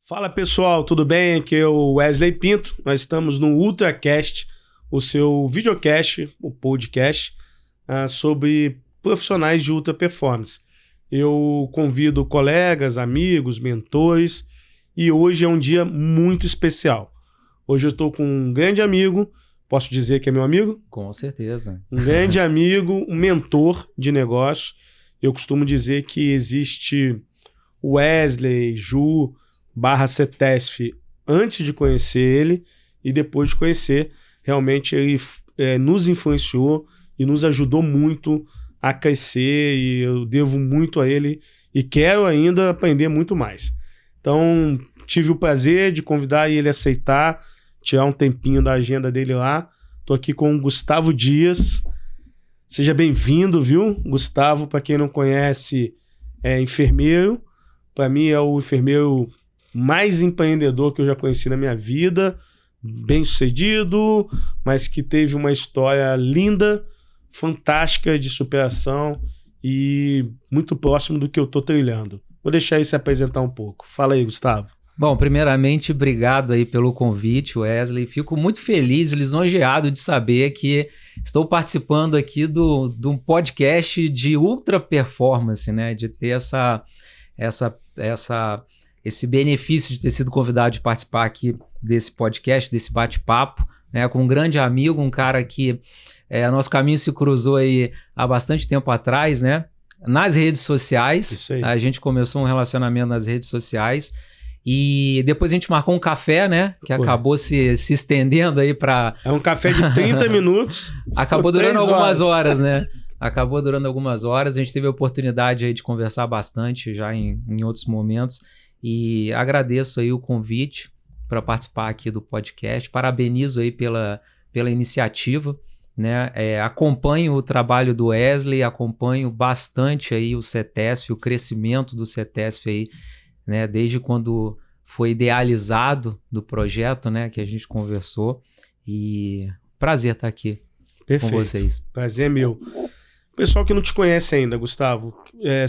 Fala pessoal, tudo bem? Aqui é o Wesley Pinto. Nós estamos no UltraCast, o seu videocast, o podcast sobre profissionais de ultra performance. Eu convido colegas, amigos, mentores e hoje é um dia muito especial. Hoje eu estou com um grande amigo, posso dizer que é meu amigo? Com certeza. Um grande amigo, um mentor de negócio. Eu costumo dizer que existe Wesley, Ju, /CETESF antes de conhecer ele e depois de conhecer, realmente ele nos influenciou e nos ajudou muito a crescer e eu devo muito a ele e quero ainda aprender muito mais. Então, tive o prazer de convidar ele a aceitar, tirar um tempinho da agenda dele lá. Estou aqui com o Gustavo Dias. Seja bem-vindo, viu? Gustavo, para quem não conhece, é enfermeiro. Para mim é o enfermeiro mais empreendedor que eu já conheci na minha vida, bem sucedido, mas que teve uma história linda, fantástica de superação e muito próximo do que eu estou trilhando. Vou deixar ele se apresentar um pouco. Fala aí, Gustavo. Bom, primeiramente, obrigado aí pelo convite, Wesley. Fico muito feliz, lisonjeado de saber que estou participando aqui de um podcast de ultra performance, né? De ter esse benefício de ter sido convidado de participar aqui desse podcast, desse bate-papo, né, com um grande amigo, um cara que nosso caminho se cruzou aí há bastante tempo atrás, né, nas redes sociais. Isso aí. A gente começou um relacionamento nas redes sociais e depois a gente marcou um café, né, que acabou se estendendo aí para... É um café de 30 minutos. Acabou durando algumas horas, né? Acabou durando algumas horas. A gente teve a oportunidade aí de conversar bastante já em outros momentos. E agradeço aí o convite para participar aqui do podcast. Parabenizo aí pela iniciativa, né? Acompanho o trabalho do Wesley, acompanho bastante aí o CETESF, o crescimento do CETESF aí, né? Desde quando foi idealizado do projeto, né? Que a gente conversou. E prazer estar aqui. Perfeito. Com vocês. Prazer é meu. Pessoal que não te conhece ainda, Gustavo,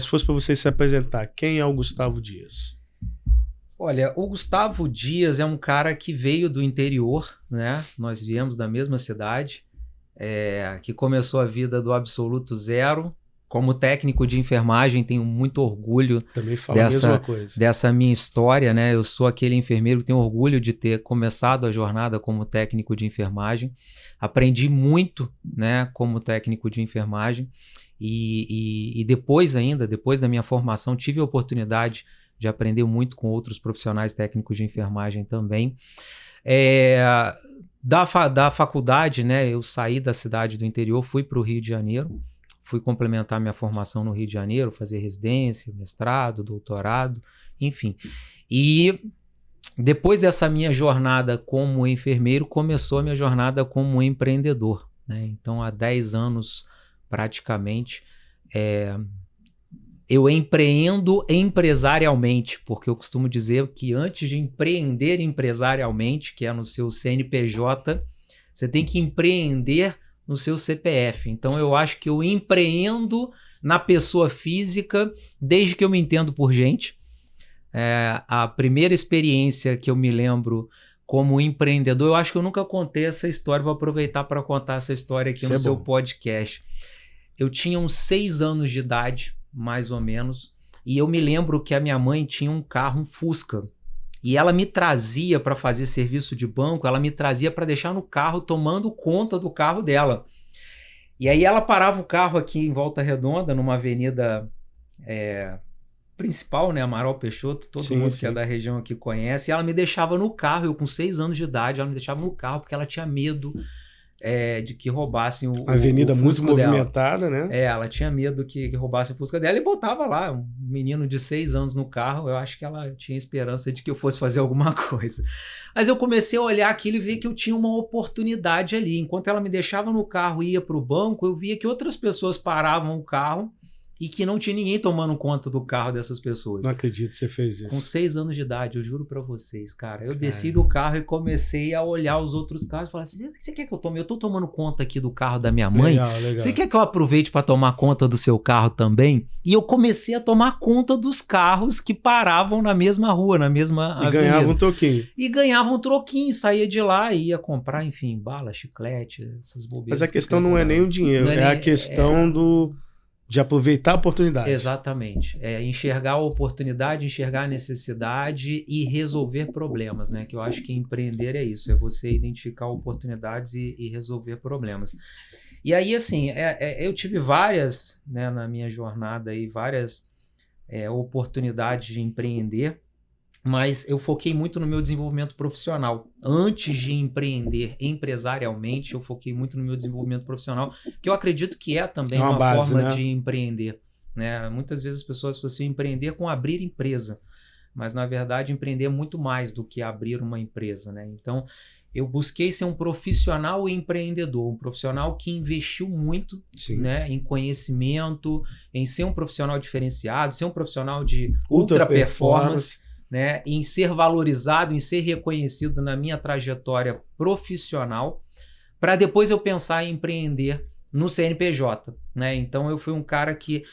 se fosse para você se apresentar, quem é o Gustavo Dias? Olha, o Gustavo Dias é um cara que veio do interior, né? Nós viemos da mesma cidade, que começou a vida do absoluto zero. Como técnico de enfermagem, tenho muito orgulho Também falo a mesma coisa. Dessa minha história, né? Eu sou aquele enfermeiro que tem orgulho de ter começado a jornada como técnico de enfermagem. Aprendi muito, né, como técnico de enfermagem e depois da minha formação, tive a oportunidade de aprender muito com outros profissionais técnicos de enfermagem também. Da faculdade, né, eu saí da cidade do interior, fui para o Rio de Janeiro, fui complementar minha formação no Rio de Janeiro, fazer residência, mestrado, doutorado, enfim. E depois dessa minha jornada como enfermeiro, começou a minha jornada como empreendedor, né? Então, há 10 anos, praticamente, eu empreendo empresarialmente, porque eu costumo dizer que antes de empreender empresarialmente, que é no seu CNPJ, você tem que empreender no seu CPF. Então, eu acho que eu empreendo na pessoa física desde que eu me entendo por gente. A primeira experiência que eu me lembro como empreendedor, eu acho que eu nunca contei essa história, vou aproveitar para contar essa história aqui no seu podcast. Eu tinha uns 6 anos de idade, mais ou menos, e eu me lembro que a minha mãe tinha um carro, um Fusca, e ela me trazia para fazer serviço de banco, ela me trazia para deixar no carro, tomando conta do carro dela. E aí ela parava o carro aqui em Volta Redonda, numa avenida principal, né, Amaral Peixoto, todo mundo que é da região aqui conhece, e ela me deixava no carro, eu com 6 anos de idade, ela me deixava no carro porque ela tinha medo de que roubassem o avenida o muito Fusca dela. movimentada, né? Ela tinha medo que roubassem o Fusca dela e botava lá um menino de 6 anos no carro. Eu acho que ela tinha esperança de que eu fosse fazer alguma coisa. Mas eu comecei a olhar aquilo e ver que eu tinha uma oportunidade ali. Enquanto ela me deixava no carro e ia para o banco, eu via que outras pessoas paravam o carro e que não tinha ninguém tomando conta do carro dessas pessoas. Não acredito que você fez isso. Com 6 anos de idade, eu juro pra vocês, cara. Eu desci do carro e comecei a olhar os outros carros e falar assim, você quer que eu tome? Eu tô tomando conta aqui do carro da minha mãe. Legal. Você quer que eu aproveite pra tomar conta do seu carro também? E eu comecei a tomar conta dos carros que paravam na mesma rua, na mesma avenida. Ganhava um troquinho. E ganhava um troquinho, saía de lá e ia comprar, enfim, bala, chiclete, essas bobeiras. Mas a questão não é nem o dinheiro, é a questão de aproveitar a oportunidade. Exatamente. Enxergar a oportunidade, enxergar a necessidade e resolver problemas, né? Que eu acho que empreender é isso, é você identificar oportunidades e resolver problemas. E aí, assim, eu tive várias, né, na minha jornada aí, várias oportunidades de empreender, mas eu foquei muito no meu desenvolvimento profissional. Antes de empreender empresarialmente, eu foquei muito no meu desenvolvimento profissional, que eu acredito que é também uma base, forma, né, de empreender. Né? Muitas vezes as pessoas associam empreender com abrir empresa, mas na verdade empreender é muito mais do que abrir uma empresa. Né? Então, eu busquei ser um profissional empreendedor, um profissional que investiu muito, né, em conhecimento, em ser um profissional diferenciado, ser um profissional de ultra performance, né, em ser valorizado, em ser reconhecido na minha trajetória profissional, para depois eu pensar em empreender no CNPJ. Né? Então eu fui um cara que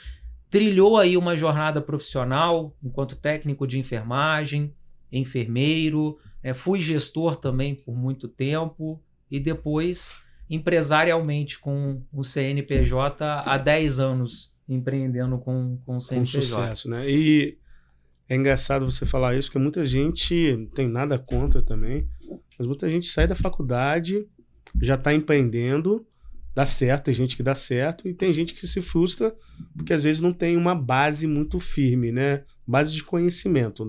trilhou aí uma jornada profissional enquanto técnico de enfermagem, enfermeiro, fui gestor também por muito tempo e depois empresarialmente com o CNPJ há 10 anos empreendendo com o CNPJ. Com sucesso, né? E é engraçado você falar isso, porque muita gente, não tem nada contra também, mas muita gente sai da faculdade, já está empreendendo, dá certo, tem gente que dá certo, e tem gente que se frustra, porque às vezes não tem uma base muito firme, né? Base de conhecimento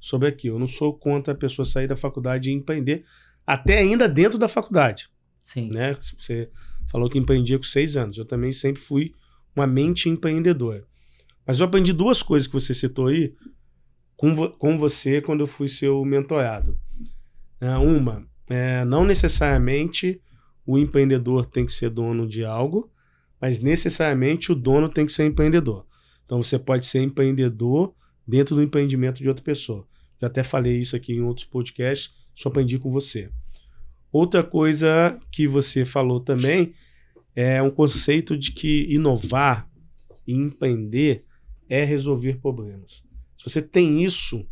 sobre aquilo. Eu não sou contra a pessoa sair da faculdade e empreender, até ainda dentro da faculdade. Sim. Né? Você falou que empreendia com 6 anos, eu também sempre fui uma mente empreendedora. Mas eu aprendi 2 coisas que você citou aí, com você quando eu fui seu mentorado. Uma, não necessariamente o empreendedor tem que ser dono de algo, mas necessariamente o dono tem que ser empreendedor. Então você pode ser empreendedor dentro do empreendimento de outra pessoa. Já até falei isso aqui em outros podcasts, só aprendi com você. Outra coisa que você falou também é um conceito de que inovar e empreender é resolver problemas. Se você tem isso,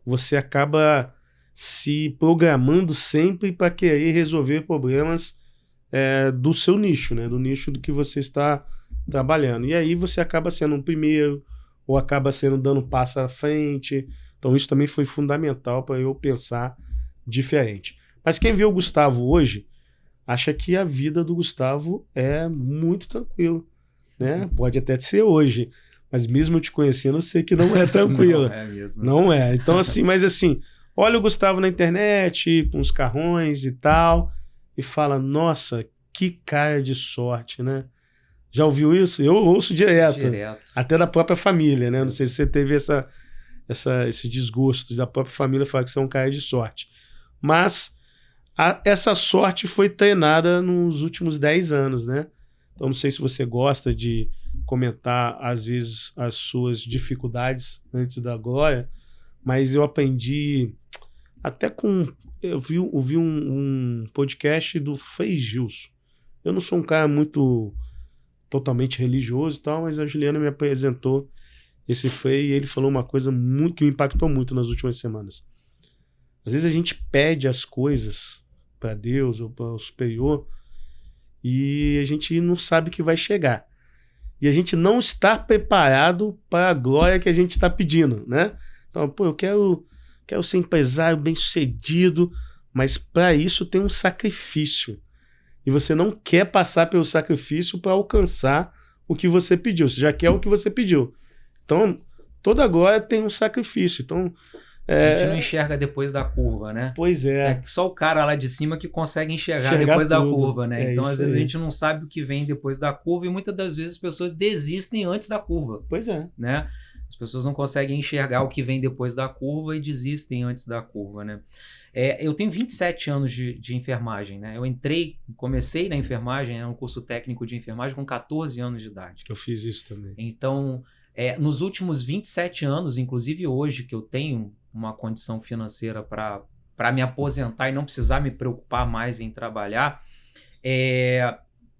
você acaba se programando sempre para querer resolver problemas do seu nicho, né? Do nicho do que você está trabalhando. E aí você acaba sendo o primeiro, ou acaba dando passo à frente. Então isso também foi fundamental para eu pensar diferente. Mas quem vê o Gustavo hoje, acha que a vida do Gustavo é muito tranquila, né? Pode até ser hoje. Mas mesmo eu te conhecendo, eu sei que não é tranquilo. Não é mesmo. Não é. Então, assim, mas assim, olha o Gustavo na internet, com os carrões e tal, e fala, nossa, que cara de sorte, né? Já ouviu isso? Eu ouço direto. Até da própria família, né? Não sei se você teve esse desgosto da própria família falar que você é um cara de sorte. Mas essa sorte foi treinada nos últimos 10 anos, né? Então, não sei se você gosta de comentar, às vezes, as suas dificuldades antes da glória, mas eu aprendi até com... Eu vi um podcast do Frei Gilson. Eu não sou um cara totalmente religioso e tal, mas a Juliana me apresentou esse Frei e ele falou uma coisa que me impactou muito nas últimas semanas. Às vezes a gente pede as coisas para Deus ou para o superior e a gente não sabe que vai chegar. E a gente não está preparado para a glória que a gente está pedindo, né? Então, eu quero ser empresário bem-sucedido, mas para isso tem um sacrifício. E você não quer passar pelo sacrifício para alcançar o que você pediu. Você já quer o que você pediu. Então, toda glória tem um sacrifício. Então, a gente não enxerga depois da curva, né? Pois é. É só o cara lá de cima que consegue enxergar depois da curva, né? Então, às vezes, a gente não sabe o que vem depois da curva e muitas das vezes as pessoas desistem antes da curva. Pois é. Né? As pessoas não conseguem enxergar o que vem depois da curva e desistem antes da curva, né? Eu tenho 27 anos de enfermagem, né? Eu comecei na enfermagem, no curso técnico de enfermagem com 14 anos de idade. Eu fiz isso também. Então, nos últimos 27 anos, inclusive hoje, que eu tenho uma condição financeira para me aposentar e não precisar me preocupar mais em trabalhar,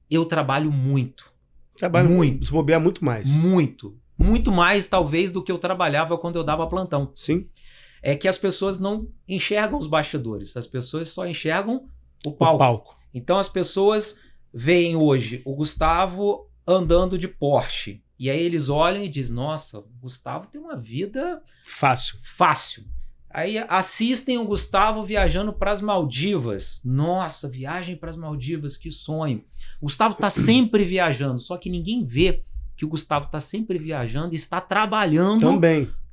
eu trabalho muito. Trabalho muito. Se bobear muito mais. Muito. Muito mais, talvez, do que eu trabalhava quando eu dava plantão. Sim. É que as pessoas não enxergam os bastidores. As pessoas só enxergam o palco. Então, as pessoas veem hoje o Gustavo andando de Porsche. E aí eles olham e dizem, nossa, o Gustavo tem uma vida... Fácil. Aí assistem o Gustavo viajando para as Maldivas. Nossa, viagem para as Maldivas, que sonho. O Gustavo está sempre viajando, só que ninguém vê que o Gustavo está sempre viajando e está trabalhando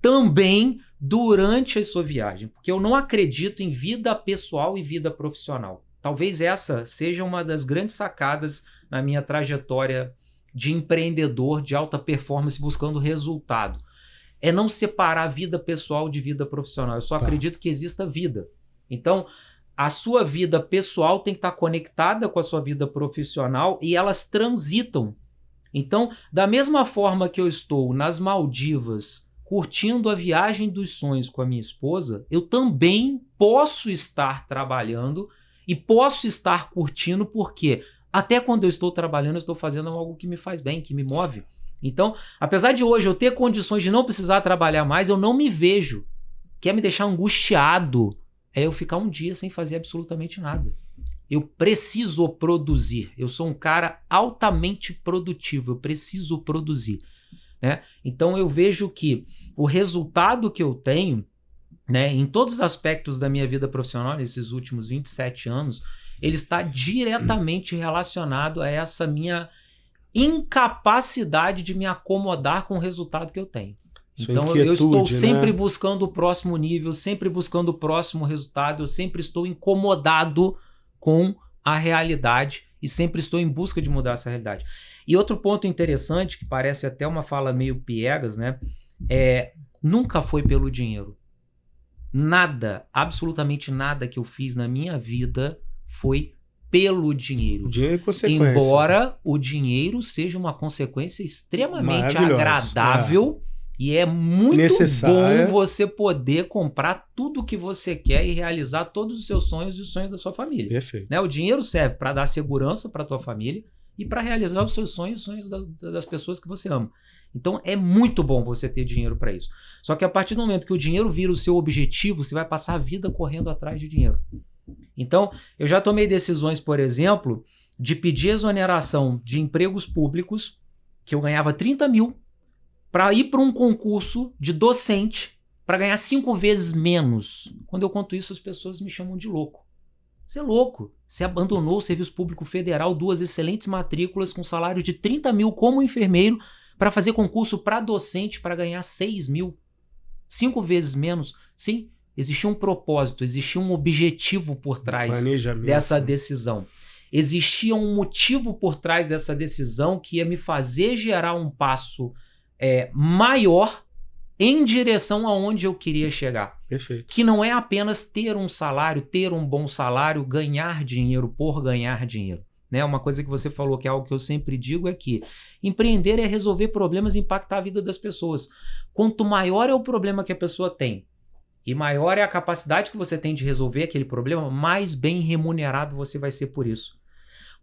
também durante a sua viagem. Porque eu não acredito em vida pessoal e vida profissional. Talvez essa seja uma das grandes sacadas na minha trajetória de empreendedor de alta performance buscando resultado. É não separar vida pessoal de vida profissional. Eu só acredito que exista vida. Então, a sua vida pessoal tem que estar conectada com a sua vida profissional e elas transitam. Então, da mesma forma que eu estou nas Maldivas curtindo a viagem dos sonhos com a minha esposa, eu também posso estar trabalhando e posso estar curtindo, porque até quando eu estou trabalhando, eu estou fazendo algo que me faz bem, que me move. Então, apesar de hoje eu ter condições de não precisar trabalhar mais, eu não me vejo. Quer me deixar angustiado é eu ficar um dia sem fazer absolutamente nada. Eu preciso produzir. Eu sou um cara altamente produtivo. Eu preciso produzir, né? Então eu vejo que o resultado que eu tenho, né, em todos os aspectos da minha vida profissional, nesses últimos 27 anos, ele está diretamente relacionado a essa minha incapacidade de me acomodar com o resultado que eu tenho. Então eu estou sempre buscando o próximo nível, sempre buscando o próximo resultado, eu sempre estou incomodado com a realidade e sempre estou em busca de mudar essa realidade. E outro ponto interessante, que parece até uma fala meio piegas, né? Nunca foi pelo dinheiro. Nada, absolutamente nada que eu fiz na minha vida foi pelo dinheiro. O dinheiro é consequência. Embora o dinheiro seja uma consequência extremamente agradável e é muito bom você poder comprar tudo que você quer e realizar todos os seus sonhos e os sonhos da sua família. Perfeito. Né? O dinheiro serve para dar segurança para a tua família e para realizar os seus sonhos e os sonhos das pessoas que você ama. Então é muito bom você ter dinheiro para isso. Só que a partir do momento que o dinheiro vira o seu objetivo, você vai passar a vida correndo atrás de dinheiro. Então, eu já tomei decisões, por exemplo, de pedir exoneração de empregos públicos, que eu ganhava 30 mil, para ir para um concurso de docente para ganhar 5 vezes menos. Quando eu conto isso, as pessoas me chamam de louco. Você é louco. Você abandonou o Serviço Público Federal, 2 excelentes matrículas com salário de 30 mil como enfermeiro para fazer concurso para docente para ganhar 6 mil. 5 vezes menos. Sim, existia um propósito, existia um objetivo por trás dessa decisão. Existia um motivo por trás dessa decisão que ia me fazer gerar um passo maior em direção aonde eu queria chegar. Perfeito. Que não é apenas ter um salário, ter um bom salário, ganhar dinheiro por ganhar dinheiro. Né? Uma coisa que você falou, que é algo que eu sempre digo, é que empreender é resolver problemas e impactar a vida das pessoas. Quanto maior é o problema que a pessoa tem e maior é a capacidade que você tem de resolver aquele problema, mais bem remunerado você vai ser por isso.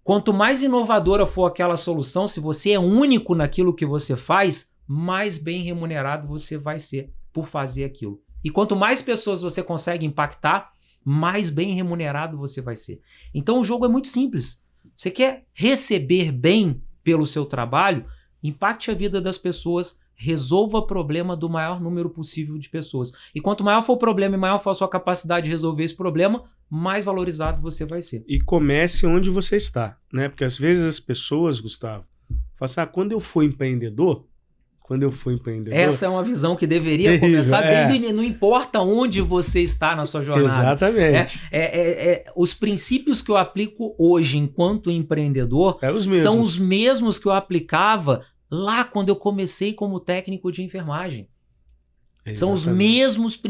Quanto mais inovadora for aquela solução, se você é único naquilo que você faz, mais bem remunerado você vai ser por fazer aquilo. E quanto mais pessoas você consegue impactar, mais bem remunerado você vai ser. Então o jogo é muito simples. Você quer receber bem pelo seu trabalho? Impacte a vida das pessoas, resolva o problema do maior número possível de pessoas. E quanto maior for o problema e maior for a sua capacidade de resolver esse problema, mais valorizado você vai ser. E comece onde você está, né? Porque às vezes as pessoas, Gustavo, falam assim, quando eu for empreendedor... Essa é uma visão que deveria começar desde o início. Não importa onde você está na sua jornada. Exatamente. Os princípios que eu aplico hoje enquanto empreendedor são os mesmos que eu aplicava lá quando eu comecei como técnico de enfermagem. São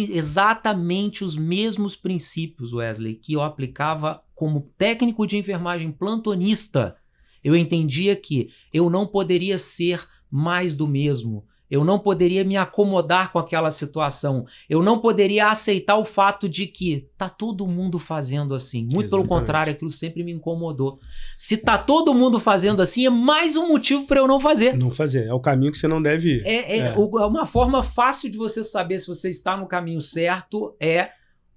exatamente os mesmos princípios, Wesley, que eu aplicava como técnico de enfermagem plantonista. Eu entendia que eu não poderia ser mais do mesmo. Eu não poderia me acomodar com aquela situação. Eu não poderia aceitar o fato de que tá todo mundo fazendo assim. Muito pelo contrário, aquilo sempre me incomodou. Se tá todo mundo fazendo assim, é mais um motivo para eu não fazer. Não fazer. É o caminho que você não deve ir. Uma forma fácil de você saber se você está no caminho certo é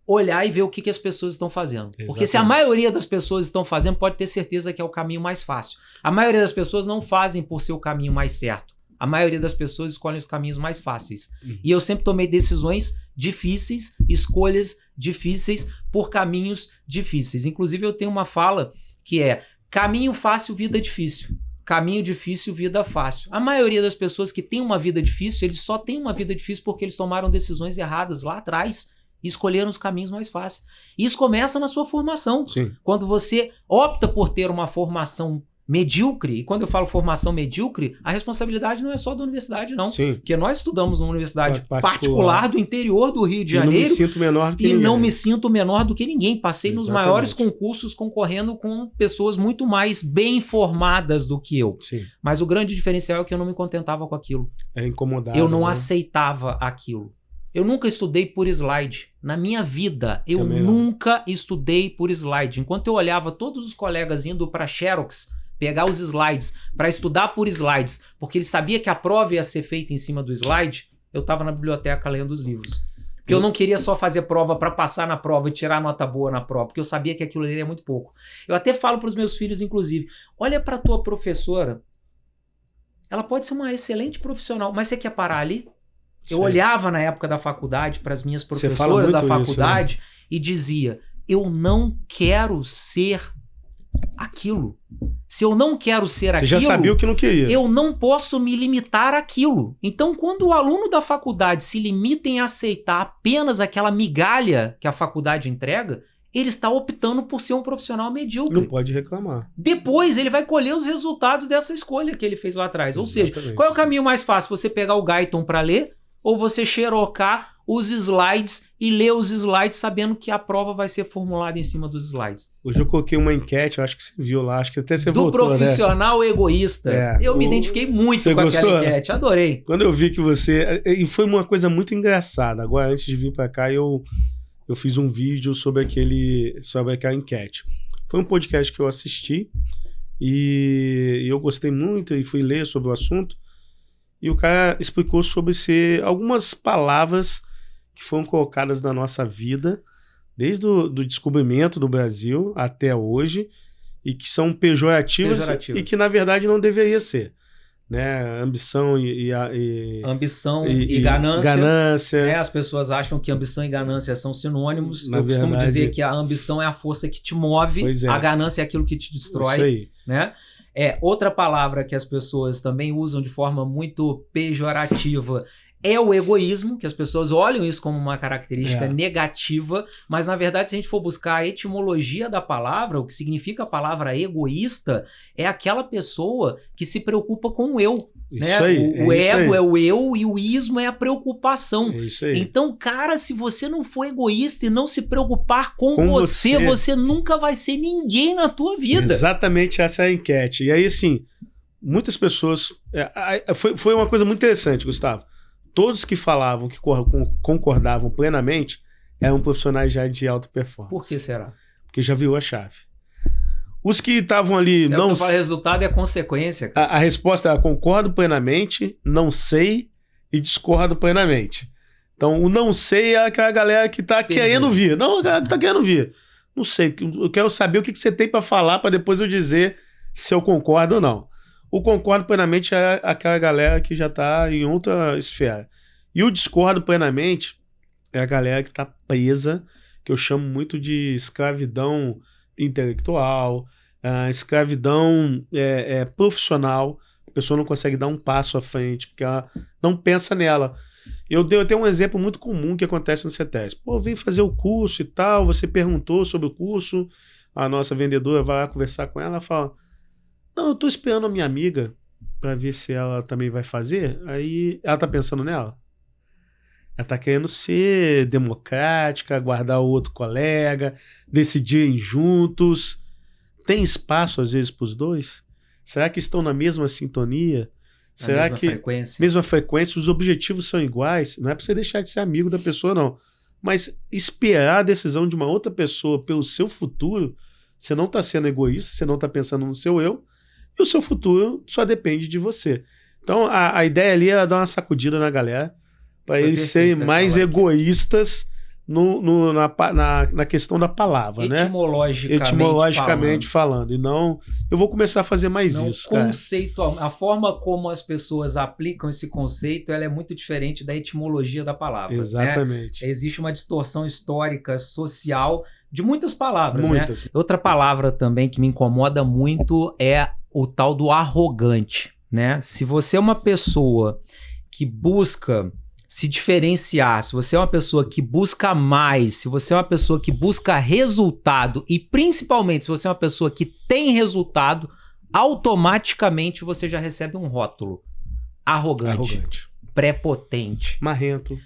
olhar e ver o que as pessoas estão fazendo. Exatamente. Porque se a maioria das pessoas estão fazendo, pode ter certeza que é o caminho mais fácil. A maioria das pessoas não fazem por ser o caminho mais certo. A maioria das pessoas escolhem os caminhos mais fáceis. E eu sempre tomei decisões difíceis, escolhas difíceis por caminhos difíceis. Inclusive, eu tenho uma fala que é: caminho fácil, vida difícil. Caminho difícil, vida fácil. A maioria das pessoas que tem uma vida difícil, eles só têm uma vida difícil porque eles tomaram decisões erradas lá atrás e escolheram os caminhos mais fáceis. Isso começa na sua formação. Sim. Quando você opta por ter uma formação medíocre, e quando eu falo formação medíocre, a responsabilidade não é só da universidade, não. Sim. Porque nós estudamos numa universidade particular do interior do Rio de Janeiro. Não me sinto menor do que ninguém. Não me sinto menor do que ninguém. Passei nos maiores concursos concorrendo com pessoas muito mais bem informadas do que eu. Sim. Mas o grande diferencial é que eu não me contentava com aquilo. É incomodado. Eu não aceitava aquilo. Eu nunca estudei por slide. Na minha vida, eu nunca estudei por slide. Enquanto eu olhava todos os colegas indo para Xerox pegar os slides para estudar por slides, porque ele sabia que a prova ia ser feita em cima do slide, eu estava na biblioteca lendo os livros. Porque eu não queria só fazer prova para passar na prova e tirar nota boa na prova, porque eu sabia que aquilo ali era muito pouco. Eu até falo para os meus filhos, inclusive, olha para a tua professora, ela pode ser uma excelente profissional, mas você quer parar ali? Eu olhava na época da faculdade para as minhas professoras da faculdade isso, né? E dizia, eu não quero ser aquilo. Se eu não quero ser aquilo... Você já sabia o que não queria. Eu não posso me limitar àquilo. Então, quando o aluno da faculdade se limita em aceitar apenas aquela migalha que a faculdade entrega, ele está optando por ser um profissional medíocre. Não pode reclamar. Depois, ele vai colher os resultados dessa escolha que ele fez lá atrás. Exatamente. Ou seja, qual é o caminho mais fácil? Você pegar o Guyton para ler ou você xerocar os slides e ler os slides sabendo que a prova vai ser formulada em cima dos slides. Hoje eu coloquei uma enquete, eu acho que você viu lá, acho que até você votou, do profissional, né? Egoísta. Eu me identifiquei muito com aquela enquete, adorei. Quando eu vi que você... E foi uma coisa muito engraçada. Agora, antes de vir para cá, eu fiz um vídeo sobre aquela enquete. Foi um podcast que eu assisti e eu gostei muito e fui ler sobre o assunto. E o cara explicou sobre algumas palavras que foram colocadas na nossa vida, desde o descobrimento do Brasil até hoje, e que são pejorativas. E que, na verdade, não deveria ser. Né? Ambição ambição e ganância. Né? As pessoas acham que ambição e ganância são sinônimos. Eu costumo dizer que a ambição é a força que te move, a ganância é aquilo que te destrói. Isso aí. Né? Outra palavra que as pessoas também usam de forma muito pejorativa é o egoísmo, que as pessoas olham isso como uma característica negativa, mas na verdade, se a gente for buscar a etimologia da palavra, o que significa a palavra egoísta é aquela pessoa que se preocupa com o eu. Isso né? aí, o ego é o eu e o ismo é a preocupação. É isso aí. Então, cara, se você não for egoísta e não se preocupar com você nunca vai ser ninguém na tua vida. Exatamente essa é a enquete. E aí, assim, muitas pessoas... Foi uma coisa muito interessante, Gustavo. Todos que falavam, que concordavam plenamente, eram profissionais já de alta performance. Por que será? Porque já virou a chave. Os que estavam ali... não. O resultado é a consequência. Cara. A resposta é concordo plenamente, não sei e discordo plenamente. Então, o não sei é aquela galera que tá querendo vir. Não, a galera que tá querendo vir. Não sei, eu quero saber o que você tem para falar para depois eu dizer se eu concordo ou não. O concordo plenamente é aquela galera que já está em outra esfera. E o discordo plenamente é a galera que está presa, que eu chamo muito de escravidão intelectual, escravidão profissional. A pessoa não consegue dar um passo à frente, porque ela não pensa nela. Eu tenho um exemplo muito comum que acontece no CETESB. Pô, vem fazer o curso e tal, você perguntou sobre o curso, a nossa vendedora vai lá conversar com ela, fala... Não, eu tô esperando a minha amiga para ver se ela também vai fazer. Aí ela tá pensando nela. Ela tá querendo ser democrática, guardar o outro colega, decidirem juntos. Tem espaço, às vezes, para os dois? Será que estão na mesma sintonia? Será mesma que frequência. mesma frequência, os objetivos são iguais? Não é para você deixar de ser amigo da pessoa, não. Mas esperar a decisão de uma outra pessoa pelo seu futuro, você não está sendo egoísta, você não está pensando no seu eu, e o seu futuro só depende de você. Então, a ideia ali é dar uma sacudida na galera, para eles serem mais egoístas na questão da palavra, etimologicamente falando. E não, eu vou começar a fazer mais não isso, conceito, cara. A forma como as pessoas aplicam esse conceito, ela é muito diferente da etimologia da palavra. Exatamente. Né? Existe uma distorção histórica, social, de muitas palavras. Muitas. Né? Outra palavra também que me incomoda muito é o tal do arrogante. Né? Se você é uma pessoa que busca se diferenciar, se você é uma pessoa que busca mais, se você é uma pessoa que busca resultado e principalmente se você é uma pessoa que tem resultado, automaticamente você já recebe um rótulo. Arrogante. Prepotente. Marrento.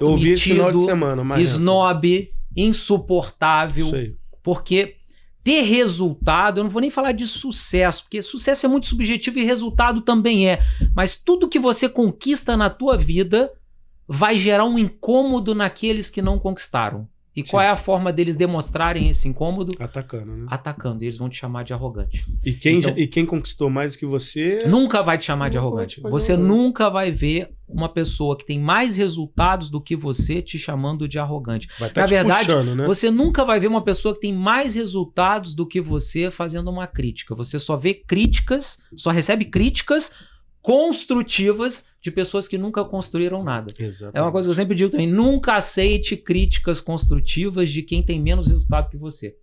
Eu ouvi metido, esse final de semana, marrento. Snob, insuportável. Isso aí. Porque ter resultado, eu não vou nem falar de sucesso, porque sucesso é muito subjetivo e resultado também é. Mas tudo que você conquista na tua vida vai gerar um incômodo naqueles que não conquistaram. E Sim. qual é a forma deles demonstrarem esse incômodo? Atacando, né? Atacando. E eles vão te chamar de arrogante. E quem conquistou mais do que você... Nunca vai te chamar de arrogante. Você nunca vai ver uma pessoa que tem mais resultados do que você te chamando de arrogante. Na verdade, puxando, né? Você nunca vai ver uma pessoa que tem mais resultados do que você fazendo uma crítica. Você só vê críticas, só recebe críticas construtivas de pessoas que nunca construíram nada. Exatamente. É uma coisa que eu sempre digo também. Nunca aceite críticas construtivas de quem tem menos resultado que você.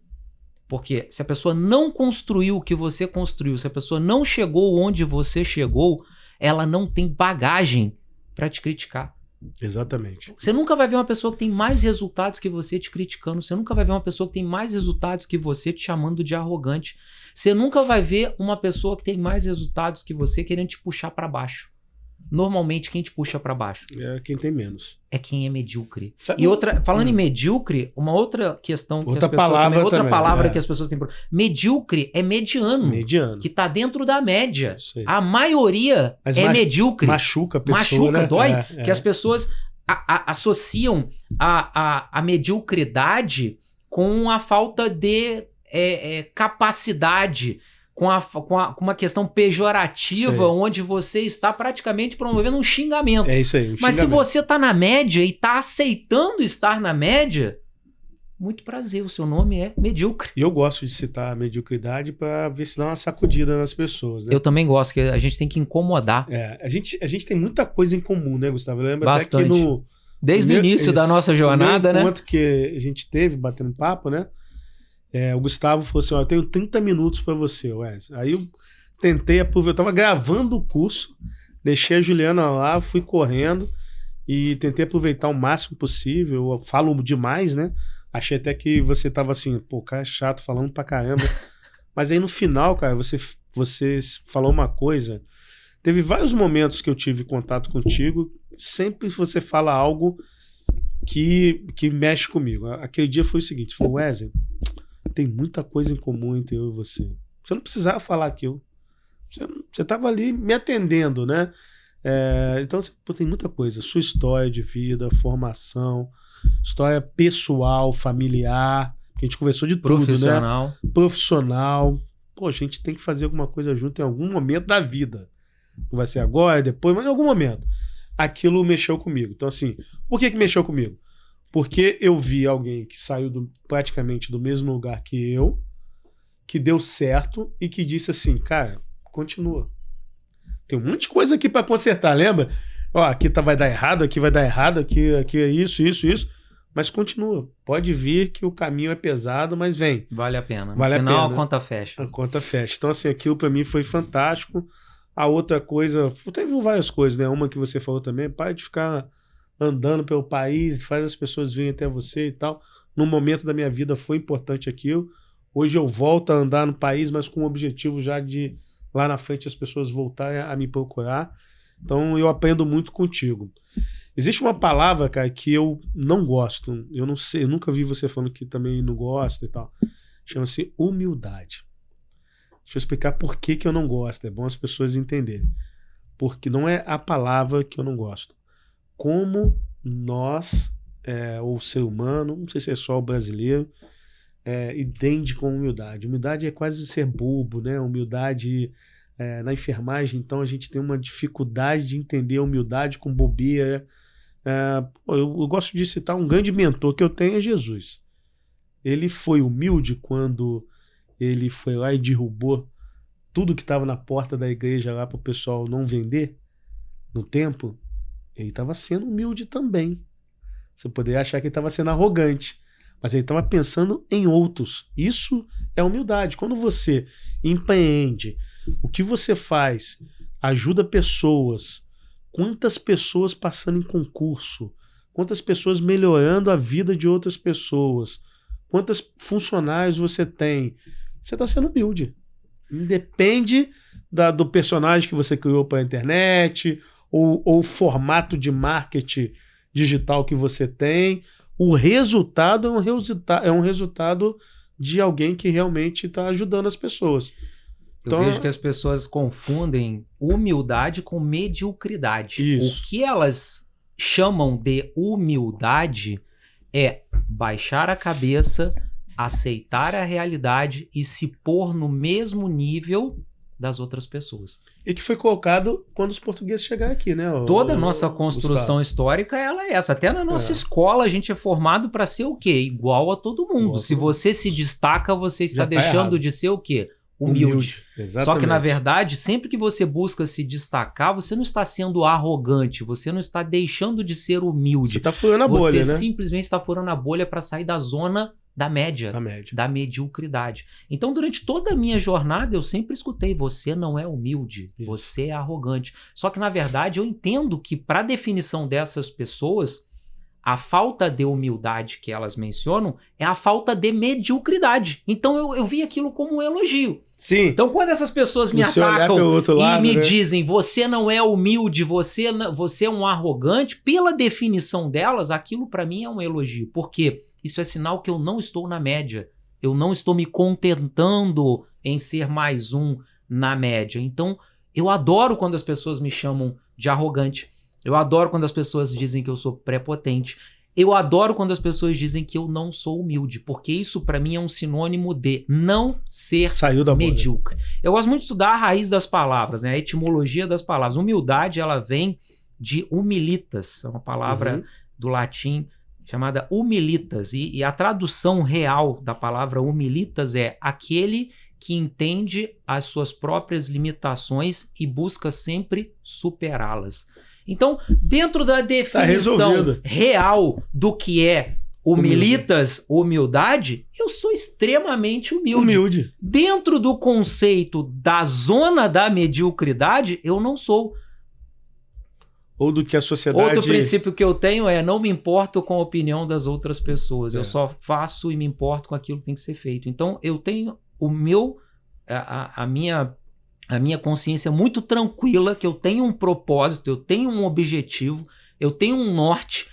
Porque se a pessoa não construiu o que você construiu, se a pessoa não chegou onde você chegou, ela não tem bagagem para te criticar. Exatamente. Você nunca vai ver uma pessoa que tem mais resultados que você te criticando. Você nunca vai ver uma pessoa que tem mais resultados que você te chamando de arrogante. Você nunca vai ver uma pessoa que tem mais resultados que você querendo te puxar para baixo. Normalmente, quem te puxa para baixo é quem tem menos. É quem é medíocre. Sabe? E outra, falando em medíocre, uma outra questão que outra as pessoas palavra outra também, palavra que as pessoas têm. Medíocre é mediano. Que tá dentro da média. A maioria medíocre. Machuca a pessoa, né? Dói. Que as pessoas associam a mediocridade com a falta de capacidade, com uma questão pejorativa, onde você está praticamente promovendo um xingamento. É isso aí. Mas se você está na média e está aceitando estar na média, muito prazer, o seu nome é medíocre. E eu gosto de citar a mediocridade para ver se dá uma sacudida nas pessoas. Né? Eu também gosto, que a gente tem que incomodar. A gente tem muita coisa em comum, né, Gustavo? Eu lembro bastante. Até que desde o início da nossa jornada, né? No encontro que a gente teve, batendo papo, né? O Gustavo falou assim, eu tenho 30 minutos para você, Wesley. Aí eu tentei aproveitar, eu tava gravando o curso, deixei a Juliana lá, fui correndo e tentei aproveitar o máximo possível. Eu falo demais, né? Achei até que você tava assim, pô, cara é chato, falando pra caramba. Mas aí no final, cara, você falou uma coisa. Teve vários momentos que eu tive contato contigo, sempre você fala algo que mexe comigo. Aquele dia foi o seguinte, falou, Wesley, tem muita coisa em comum entre eu e você. Você não precisava falar aquilo. Você estava ali me atendendo, né? Então, tem muita coisa. Sua história de vida, formação, história pessoal, familiar. A gente conversou de tudo, né? Profissional. Pô, a gente tem que fazer alguma coisa junto em algum momento da vida. Não vai ser agora, depois, mas em algum momento. Aquilo mexeu comigo. Então, assim, por que mexeu comigo? Porque eu vi alguém que saiu praticamente do mesmo lugar que eu, que deu certo e que disse assim, cara, continua. Tem um monte de coisa aqui para consertar, lembra? Ó, aqui vai dar errado, aqui vai dar errado, aqui é isso. Mas continua. Pode vir que o caminho é pesado, mas vem. Vale a pena. Vale no final, a pena. A conta fecha. A conta fecha. Então, assim, aquilo para mim foi fantástico. A outra coisa, teve várias coisas, né? Uma que você falou também, para de ficar andando pelo país, faz as pessoas virem até você e tal. No momento da minha vida foi importante aquilo. Hoje eu volto a andar no país, mas com o objetivo já de lá na frente as pessoas voltarem a me procurar. Então eu aprendo muito contigo. Existe uma palavra, cara, que eu não gosto. Eu não sei, eu nunca vi você falando que também não gosta e tal. Chama-se humildade. Deixa eu explicar por que eu não gosto. É bom as pessoas entenderem. Porque não é a palavra que eu não gosto. Como nós, ou o ser humano, não sei se é só o brasileiro, entende com humildade. Humildade é quase ser bobo, né? Humildade na enfermagem, então a gente tem uma dificuldade de entender a humildade com bobeira. Eu gosto de citar um grande mentor que eu tenho, é Jesus. Ele foi humilde quando ele foi lá e derrubou tudo que estava na porta da igreja lá para o pessoal não vender no templo. Ele estava sendo humilde também. Você poderia achar que ele estava sendo arrogante, mas ele estava pensando em outros. Isso é humildade. Quando você empreende, o que você faz ajuda pessoas. Quantas pessoas passando em concurso? Quantas pessoas melhorando a vida de outras pessoas? Quantos funcionários você tem? Você está sendo humilde. Independe do personagem que você criou para a internet ou o formato de marketing digital que você tem. O resultado é um resultado de alguém que realmente está ajudando as pessoas. Eu vejo que as pessoas confundem humildade com mediocridade. Isso. O que elas chamam de humildade é baixar a cabeça, aceitar a realidade e se pôr no mesmo nível das outras pessoas. E que foi colocado quando os portugueses chegaram aqui, né? Toda a nossa construção histórica, ela é essa. Até na nossa escola, a gente é formado para ser o quê? Igual a todo mundo. Se você se destaca, você está deixando de ser o quê? Humilde. Só que, na verdade, sempre que você busca se destacar, você não está sendo arrogante, você não está deixando de ser humilde. Você está furando a bolha, né? Você simplesmente está furando a bolha para sair da zona da média, da mediocridade. Então, durante toda a minha jornada, eu sempre escutei, você não é humilde, você é arrogante. Só que, na verdade, eu entendo que, para a definição dessas pessoas, a falta de humildade que elas mencionam é a falta de mediocridade. Então eu vi aquilo como um elogio. Sim. Então quando essas pessoas me atacam e me dizem você não é humilde, você é um arrogante, pela definição delas, aquilo para mim é um elogio. Por quê? Isso é sinal que eu não estou na média. Eu não estou me contentando em ser mais um na média. Então eu adoro quando as pessoas me chamam de arrogante. Eu adoro quando as pessoas dizem que eu sou prepotente. Eu adoro quando as pessoas dizem que eu não sou humilde, porque isso para mim é um sinônimo de não ser medíocre. Eu gosto muito de estudar a raiz das palavras, né? A etimologia das palavras. Humildade, ela vem de humilitas, é uma palavra do latim chamada humilitas. E a tradução real da palavra humilitas é aquele que entende as suas próprias limitações e busca sempre superá-las. Então, dentro da definição real do que é humildade, eu sou extremamente humilde. Dentro do conceito da zona da mediocridade, eu não sou. Ou do que a sociedade... Outro princípio que eu tenho é não me importo com a opinião das outras pessoas. Eu só faço e me importo com aquilo que tem que ser feito. Então, eu tenho a minha consciência muito tranquila, que eu tenho um propósito, eu tenho um objetivo, eu tenho um norte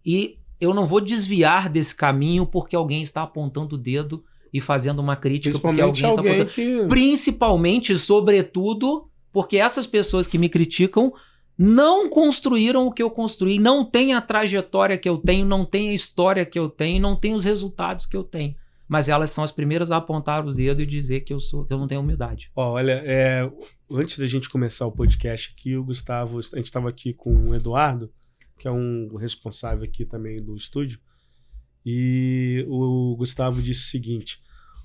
e eu não vou desviar desse caminho porque alguém está apontando o dedo e fazendo uma crítica porque alguém está apontando. Principalmente, sobretudo, porque essas pessoas que me criticam não construíram o que eu construí, não têm a trajetória que eu tenho, não têm a história que eu tenho, não têm os resultados que eu tenho. Mas elas são as primeiras a apontar os dedos e dizer que eu não tenho humildade. Olha, antes da gente começar o podcast aqui, o Gustavo, a gente estava aqui com o Eduardo, que é um responsável aqui também do estúdio, e o Gustavo disse o seguinte: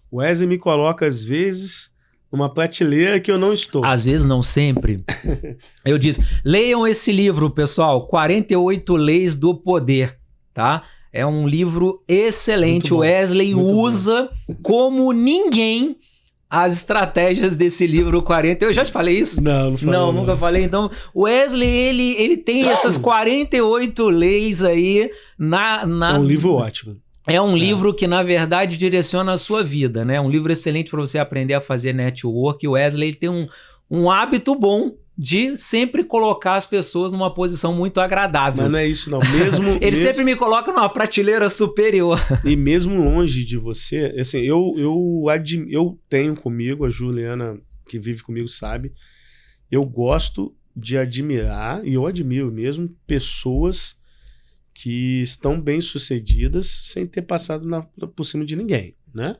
o Wesley me coloca às vezes numa prateleira que eu não estou. Às vezes, não sempre. Eu disse, leiam esse livro, pessoal, 48 Leis do Poder, tá? É um livro excelente. O Wesley usa como ninguém as estratégias desse livro 40. Eu já te falei isso? Não falei. Não, nunca falei. Então, o Wesley, ele tem essas 48 leis aí É um livro ótimo. É um livro que, na verdade, direciona a sua vida, né? Um livro excelente para você aprender a fazer network. O Wesley ele tem um hábito bom de sempre colocar as pessoas numa posição muito agradável. Mas não é isso não. Mesmo, Ele sempre me coloca numa prateleira superior. E mesmo longe de você, assim, eu tenho comigo, a Juliana, que vive comigo, sabe, eu gosto de admirar, e eu admiro mesmo, pessoas que estão bem-sucedidas sem ter passado por cima de ninguém, né?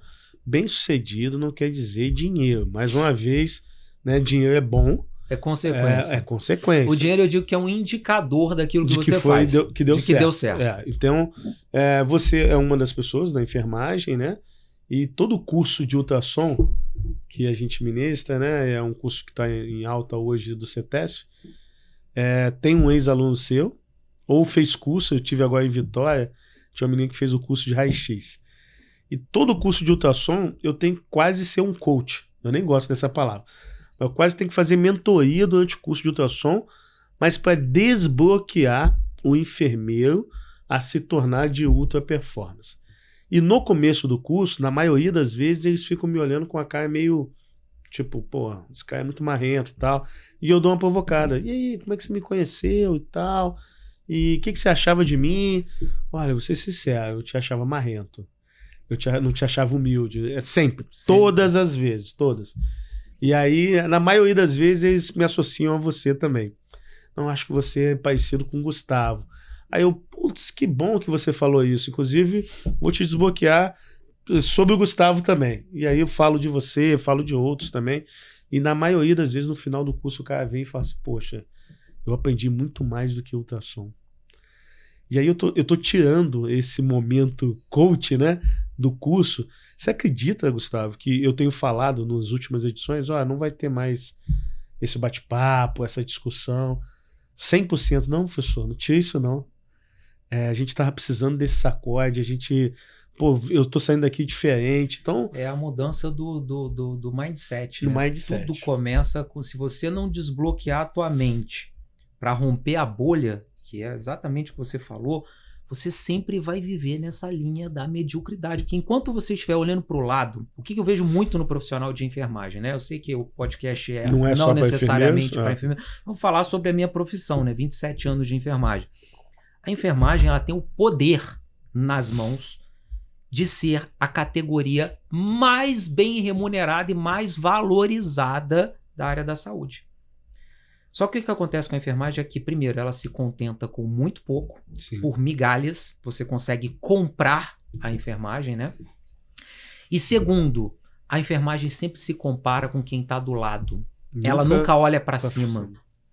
Bem-sucedido não quer dizer dinheiro. Mais uma vez, né, dinheiro é bom. É consequência. É consequência. O dinheiro eu digo que é um indicador daquilo que de você que foi, faz. Que deu de certo. que deu certo. Então, você é uma das pessoas da enfermagem, né? E todo curso de ultrassom que a gente ministra, né? É um curso que está em alta hoje do CETESF. Tem um ex-aluno seu, ou fez curso, eu tive agora em Vitória, tinha uma menina que fez o curso de raio-x. E todo curso de ultrassom, eu tenho que quase ser um coach. Eu nem gosto dessa palavra. Eu quase tenho que fazer mentoria durante o curso de ultrassom, mas para desbloquear o enfermeiro a se tornar de ultra performance. E no começo do curso, na maioria das vezes, eles ficam me olhando com a cara meio tipo, pô, esse cara é muito marrento e tal. E eu dou uma provocada. E aí, como é que você me conheceu e tal? E o que você achava de mim? Olha, vou ser sincero, eu te achava marrento. Não te achava humilde. Sempre. Todas as vezes, todas. E aí, na maioria das vezes, eles me associam a você também. Não, acho que você é parecido com o Gustavo. Aí eu, putz, que bom que você falou isso. Inclusive, vou te desbloquear sobre o Gustavo também. E aí eu falo de você, falo de outros também. E na maioria das vezes, no final do curso, o cara vem e fala assim, poxa, eu aprendi muito mais do que ultrassom. E aí eu tô tirando esse momento coach, né, do curso. Você acredita, Gustavo, que eu tenho falado nas últimas edições, não vai ter mais esse bate-papo, essa discussão. 100% não, professor, não tira isso não. A gente tava precisando desse sacode, eu tô saindo daqui diferente, então... É a mudança do mindset, do né? mindset. Tudo começa com, se você não desbloquear a tua mente para romper a bolha, que é exatamente o que você falou, você sempre vai viver nessa linha da mediocridade. Porque enquanto você estiver olhando para o lado, o que eu vejo muito no profissional de enfermagem, né? Eu sei que o podcast não necessariamente para enfermeiro. Vamos falar sobre a minha profissão, né? 27 anos de enfermagem. A enfermagem, ela tem o poder nas mãos de ser a categoria mais bem remunerada e mais valorizada da área da saúde. Só que o que acontece com a enfermagem é que, primeiro, ela se contenta com muito pouco, Sim. Por migalhas, você consegue comprar a enfermagem, né? E segundo, a enfermagem sempre se compara com quem está do lado. Ela nunca olha para cima.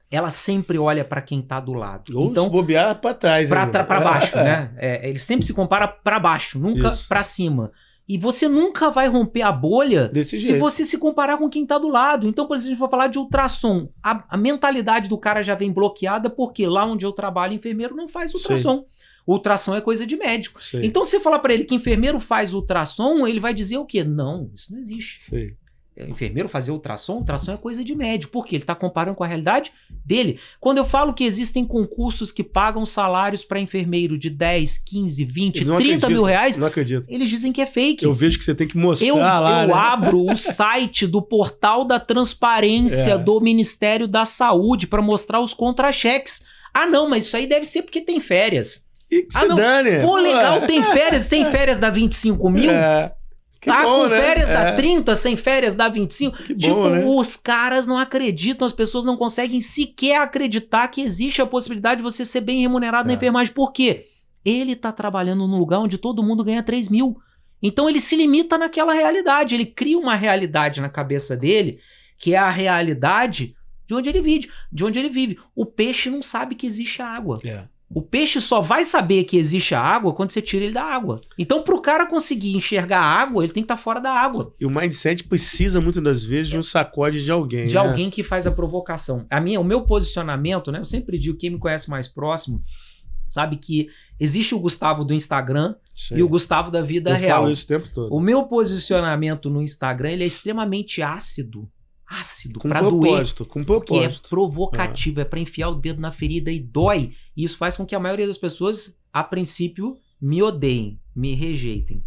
Ela sempre olha para quem está do lado. Ou então, se bobear para trás. Para baixo, né? Ele sempre se compara para baixo, nunca para cima. E você nunca vai romper a bolha se você se comparar com quem está do lado. Então, por exemplo, a gente vai falar de ultrassom. A mentalidade do cara já vem bloqueada porque lá onde eu trabalho, enfermeiro não faz ultrassom. Ultrassom é coisa de médico. Sei. Então, se você falar para ele que enfermeiro faz ultrassom, ele vai dizer o quê? Não, isso não existe. Sei. Enfermeiro fazer ultrassom é coisa de médico. Por quê? Ele está comparando com a realidade dele. Quando eu falo que existem concursos que pagam salários para enfermeiro de 10, 15, 20, 30 mil reais, não acredito. Eles dizem que é fake. Eu vejo que você tem que mostrar lá. Eu abro o site do portal da transparência do Ministério da Saúde para mostrar os contra-cheques. Ah, não, mas isso aí deve ser porque tem férias. E que se dane. Pô, legal, tem férias. Tem férias dá 25 mil? Com férias dá 30, sem férias dá 25. Que bom, né? Os caras não acreditam, as pessoas não conseguem sequer acreditar que existe a possibilidade de você ser bem remunerado na enfermagem. Por quê? Ele tá trabalhando num lugar onde todo mundo ganha 3 mil. Então ele se limita naquela realidade. Ele cria uma realidade na cabeça dele, que é a realidade de onde ele vive. O peixe não sabe que existe água. O peixe só vai saber que existe a água quando você tira ele da água. Então, para o cara conseguir enxergar a água, ele tem que estar fora da água. E o mindset precisa, muitas das vezes, de um sacode de alguém. De alguém que faz a provocação. O meu posicionamento, né? Eu sempre digo, quem me conhece mais próximo, sabe que existe o Gustavo do Instagram e o Gustavo da vida real. Eu falo isso o tempo todo. O meu posicionamento no Instagram, ele é extremamente ácido para doer, com propósito. que é provocativo, é para enfiar o dedo na ferida e dói. E isso faz com que a maioria das pessoas, a princípio, me odeiem, me rejeitem.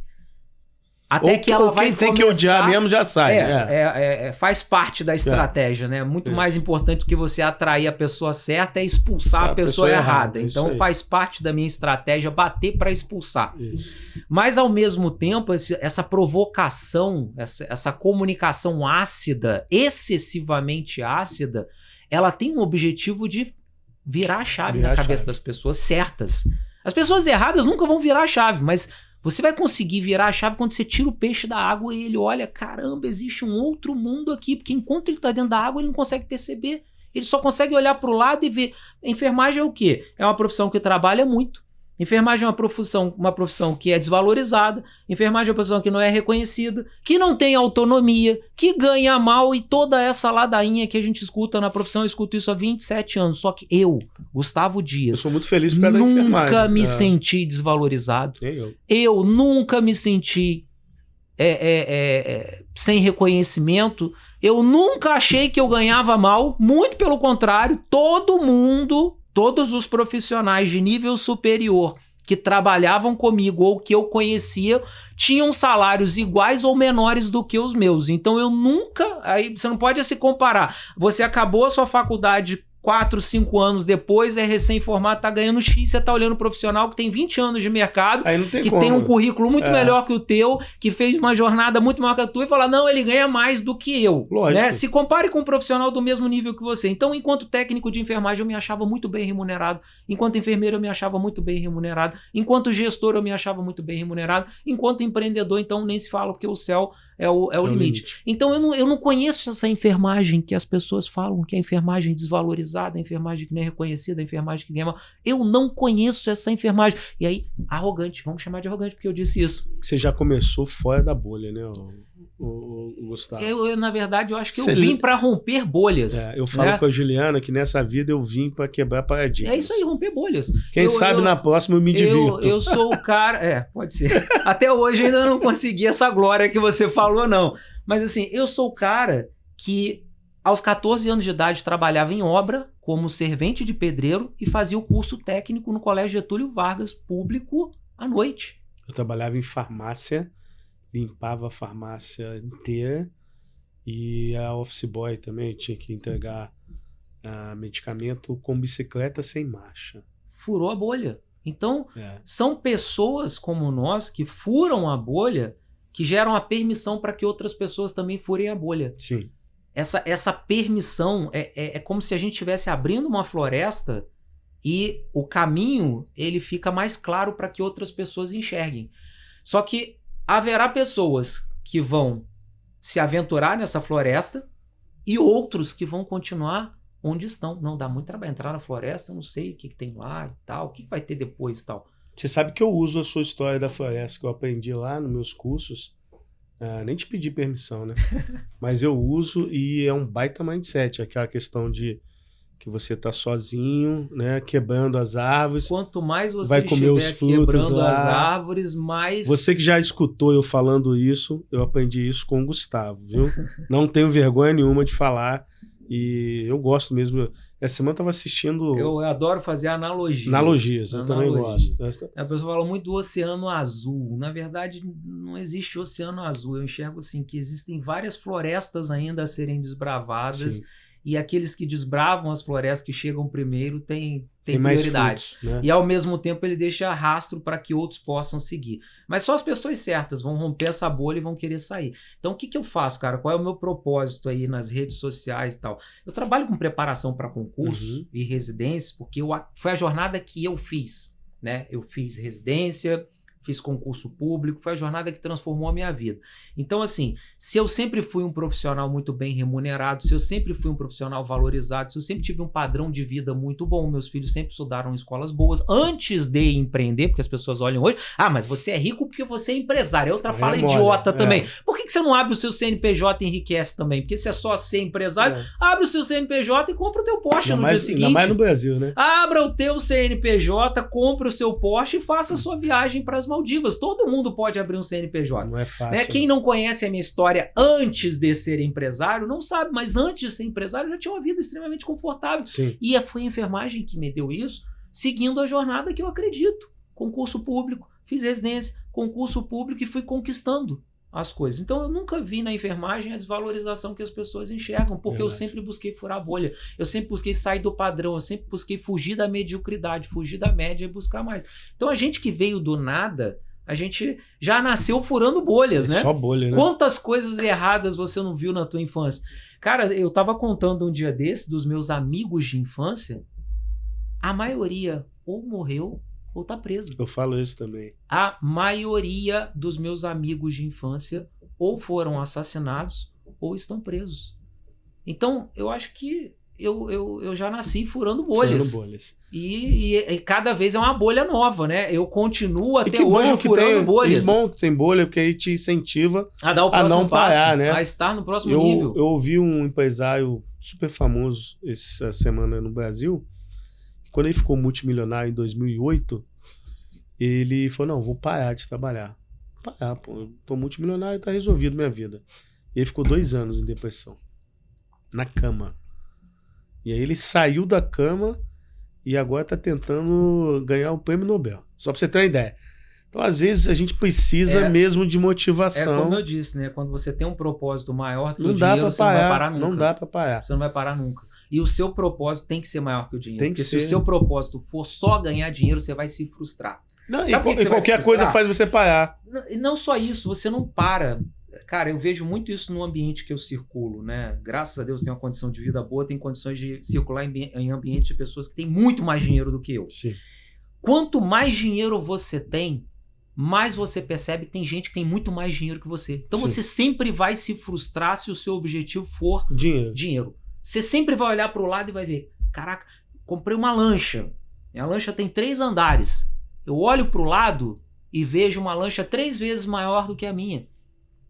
Até que ela vai quem tem que odiar mesmo já sai. Faz parte da estratégia, né? Muito mais importante do que você atrair a pessoa certa é expulsar a pessoa errada. Então faz parte da minha estratégia bater para expulsar. Isso. Mas ao mesmo tempo, essa provocação, essa comunicação ácida, excessivamente ácida, ela tem um objetivo de virar a chave na cabeça das pessoas certas. As pessoas erradas nunca vão virar a chave, mas você vai conseguir virar a chave quando você tira o peixe da água e ele olha, caramba, existe um outro mundo aqui, porque enquanto ele está dentro da água ele não consegue perceber, ele só consegue olhar para o lado e ver. A enfermagem é o quê? É uma profissão que trabalha muito. Enfermagem é uma profissão que é desvalorizada, enfermagem é uma profissão que não é reconhecida, que não tem autonomia, que ganha mal e toda essa ladainha que a gente escuta na profissão, eu escuto isso há 27 anos. Só que eu, Gustavo Dias, eu sou muito feliz por causa da enfermagem. Nunca me senti desvalorizado. Eu nunca me senti sem reconhecimento. Eu nunca achei que eu ganhava mal, muito pelo contrário, todos os profissionais de nível superior que trabalhavam comigo ou que eu conhecia tinham salários iguais ou menores do que os meus. Então eu nunca... Aí você não pode se comparar. Você acabou a sua faculdade 4, 5 anos depois, é recém-formado, tá ganhando X, você tá olhando um profissional que tem 20 anos de mercado, que tem um currículo muito melhor que o teu, que fez uma jornada muito maior que a tua e fala, não, ele ganha mais do que eu. Né? Se compare com um profissional do mesmo nível que você. Então, enquanto técnico de enfermagem, eu me achava muito bem remunerado. Enquanto enfermeiro, eu me achava muito bem remunerado. Enquanto gestor, eu me achava muito bem remunerado. Enquanto empreendedor, então, nem se fala, porque o céu é o limite. Então, eu não conheço essa enfermagem que as pessoas falam, que é a enfermagem desvalorizada, a enfermagem que não é reconhecida, a enfermagem que ganha mal. Eu não conheço essa enfermagem. E aí, arrogante, vamos chamar de arrogante, porque eu disse isso. Você já começou fora da bolha, né, o Gustavo? Na verdade, eu acho que eu vim para romper bolhas. Eu falo com a Juliana que nessa vida eu vim para quebrar paradigmas. É isso aí, romper bolhas. Quem sabe na próxima eu me divirto. Eu sou o cara... pode ser. Até hoje ainda não consegui essa glória que você falou, não. Mas assim, eu sou o cara que aos 14 anos de idade trabalhava em obra como servente de pedreiro e fazia o curso técnico no Colégio Getúlio Vargas, público, à noite. Eu trabalhava em farmácia, limpava a farmácia inteira e a office boy também tinha que entregar medicamento com bicicleta sem marcha. Furou a bolha. Então, são pessoas como nós que furam a bolha, que geram a permissão para que outras pessoas também furem a bolha. Sim. Essa permissão é como se a gente estivesse abrindo uma floresta e o caminho ele fica mais claro para que outras pessoas enxerguem. Só que haverá pessoas que vão se aventurar nessa floresta e outros que vão continuar onde estão. Não, dá muito trabalho entrar na floresta, não sei o que tem lá e tal, o que vai ter depois e tal. Você sabe que eu uso a sua história da floresta que eu aprendi lá nos meus cursos. Nem te pedi permissão, né? Mas eu uso e é um baita mindset. Aquela questão de que você tá sozinho, né? Quebrando as árvores. Quanto mais você vai comer os frutos quebrando lá. as árvores, mais... Você que já escutou eu falando isso, eu aprendi isso com o Gustavo, viu? Não tenho vergonha nenhuma de falar. E eu gosto mesmo. Essa semana eu estava assistindo... Eu adoro fazer analogias. Analogias, eu também gosto. A pessoa fala muito do oceano azul. Na verdade, não existe oceano azul. Eu enxergo assim que existem várias florestas ainda a serem desbravadas. Sim. E aqueles que desbravam as florestas que chegam primeiro têm prioridade. Frutos, né? E ao mesmo tempo ele deixa rastro para que outros possam seguir. Mas só as pessoas certas vão romper essa bolha e vão querer sair. Então o que eu faço, cara? Qual é o meu propósito aí nas redes sociais e tal? Eu trabalho com preparação para concurso e residência, porque foi a jornada que eu fiz, né? Eu fiz residência, fiz concurso público, foi a jornada que transformou a minha vida. Então, assim, se eu sempre fui um profissional muito bem remunerado, se eu sempre fui um profissional valorizado, se eu sempre tive um padrão de vida muito bom, meus filhos sempre estudaram em escolas boas, antes de empreender, porque as pessoas olham hoje, mas você é rico porque você é empresário. Outra fala idiota também. Por que você não abre o seu CNPJ e enriquece também? Porque se é só ser empresário, abre o seu CNPJ e compra o teu Porsche no dia seguinte. Ainda mais no Brasil, né? Abra o teu CNPJ, compra o seu Porsche e faça a sua viagem para as Maldivas. Todo mundo pode abrir um CNPJ. Não é fácil. Né? Quem não conhece a minha história antes de ser empresário não sabe, mas antes de ser empresário eu já tinha uma vida extremamente confortável. Sim. E foi a enfermagem que me deu isso, seguindo a jornada que eu acredito. Concurso público, fiz residência, concurso público e fui conquistando. as coisas. Então eu nunca vi na enfermagem a desvalorização que as pessoas enxergam, porque eu sempre busquei furar a bolha, eu sempre busquei sair do padrão, eu sempre busquei fugir da mediocridade, fugir da média e buscar mais. Então a gente que veio do nada, a gente já nasceu furando bolhas, né? Só bolha, né? Quantas coisas erradas você não viu na tua infância? Cara, eu tava contando um dia desse dos meus amigos de infância, a maioria ou morreu ou tá preso. Eu falo isso também. A maioria dos meus amigos de infância ou foram assassinados ou estão presos. Então, eu acho que eu já nasci furando bolhas. Furando bolhas. E cada vez é uma bolha nova, né? Eu continuo até hoje furando bolhas. Que bom que tem bolha, porque aí te incentiva a dar o próximo não passo, parar, né? a estar no próximo nível. Eu ouvi um empresário super famoso essa semana no Brasil, que quando ele ficou multimilionário em 2008, ele falou, não, vou parar de trabalhar. Parar, pô, eu tô multimilionário, tá resolvido minha vida. E ele ficou 2 anos em depressão. Na cama. E aí ele saiu da cama e agora tá tentando ganhar o prêmio Nobel. Só pra você ter uma ideia. Então, às vezes, a gente precisa mesmo de motivação. É como eu disse, né? Quando você tem um propósito maior do que não o dá dinheiro, pra você parar, não vai parar nunca. Não dá pra parar. Você não vai parar nunca. E o seu propósito tem que ser maior que o dinheiro. Tem que porque ser. Se o seu propósito for só ganhar dinheiro, você vai se frustrar. Não, Sabe e qualquer coisa faz você parar. Não só isso, você não para. Cara, eu vejo muito isso no ambiente que eu circulo, né? Graças a Deus tenho uma condição de vida boa, tenho condições de circular em ambiente de pessoas que têm muito mais dinheiro do que eu. Sim. Quanto mais dinheiro você tem, mais você percebe que tem gente que tem muito mais dinheiro que você. Então você sempre vai se frustrar se o seu objetivo for dinheiro. Você sempre vai olhar para o lado e vai ver, caraca, comprei uma lancha. Minha lancha tem 3 andares. Eu olho para o lado e vejo uma lancha 3 vezes maior do que a minha.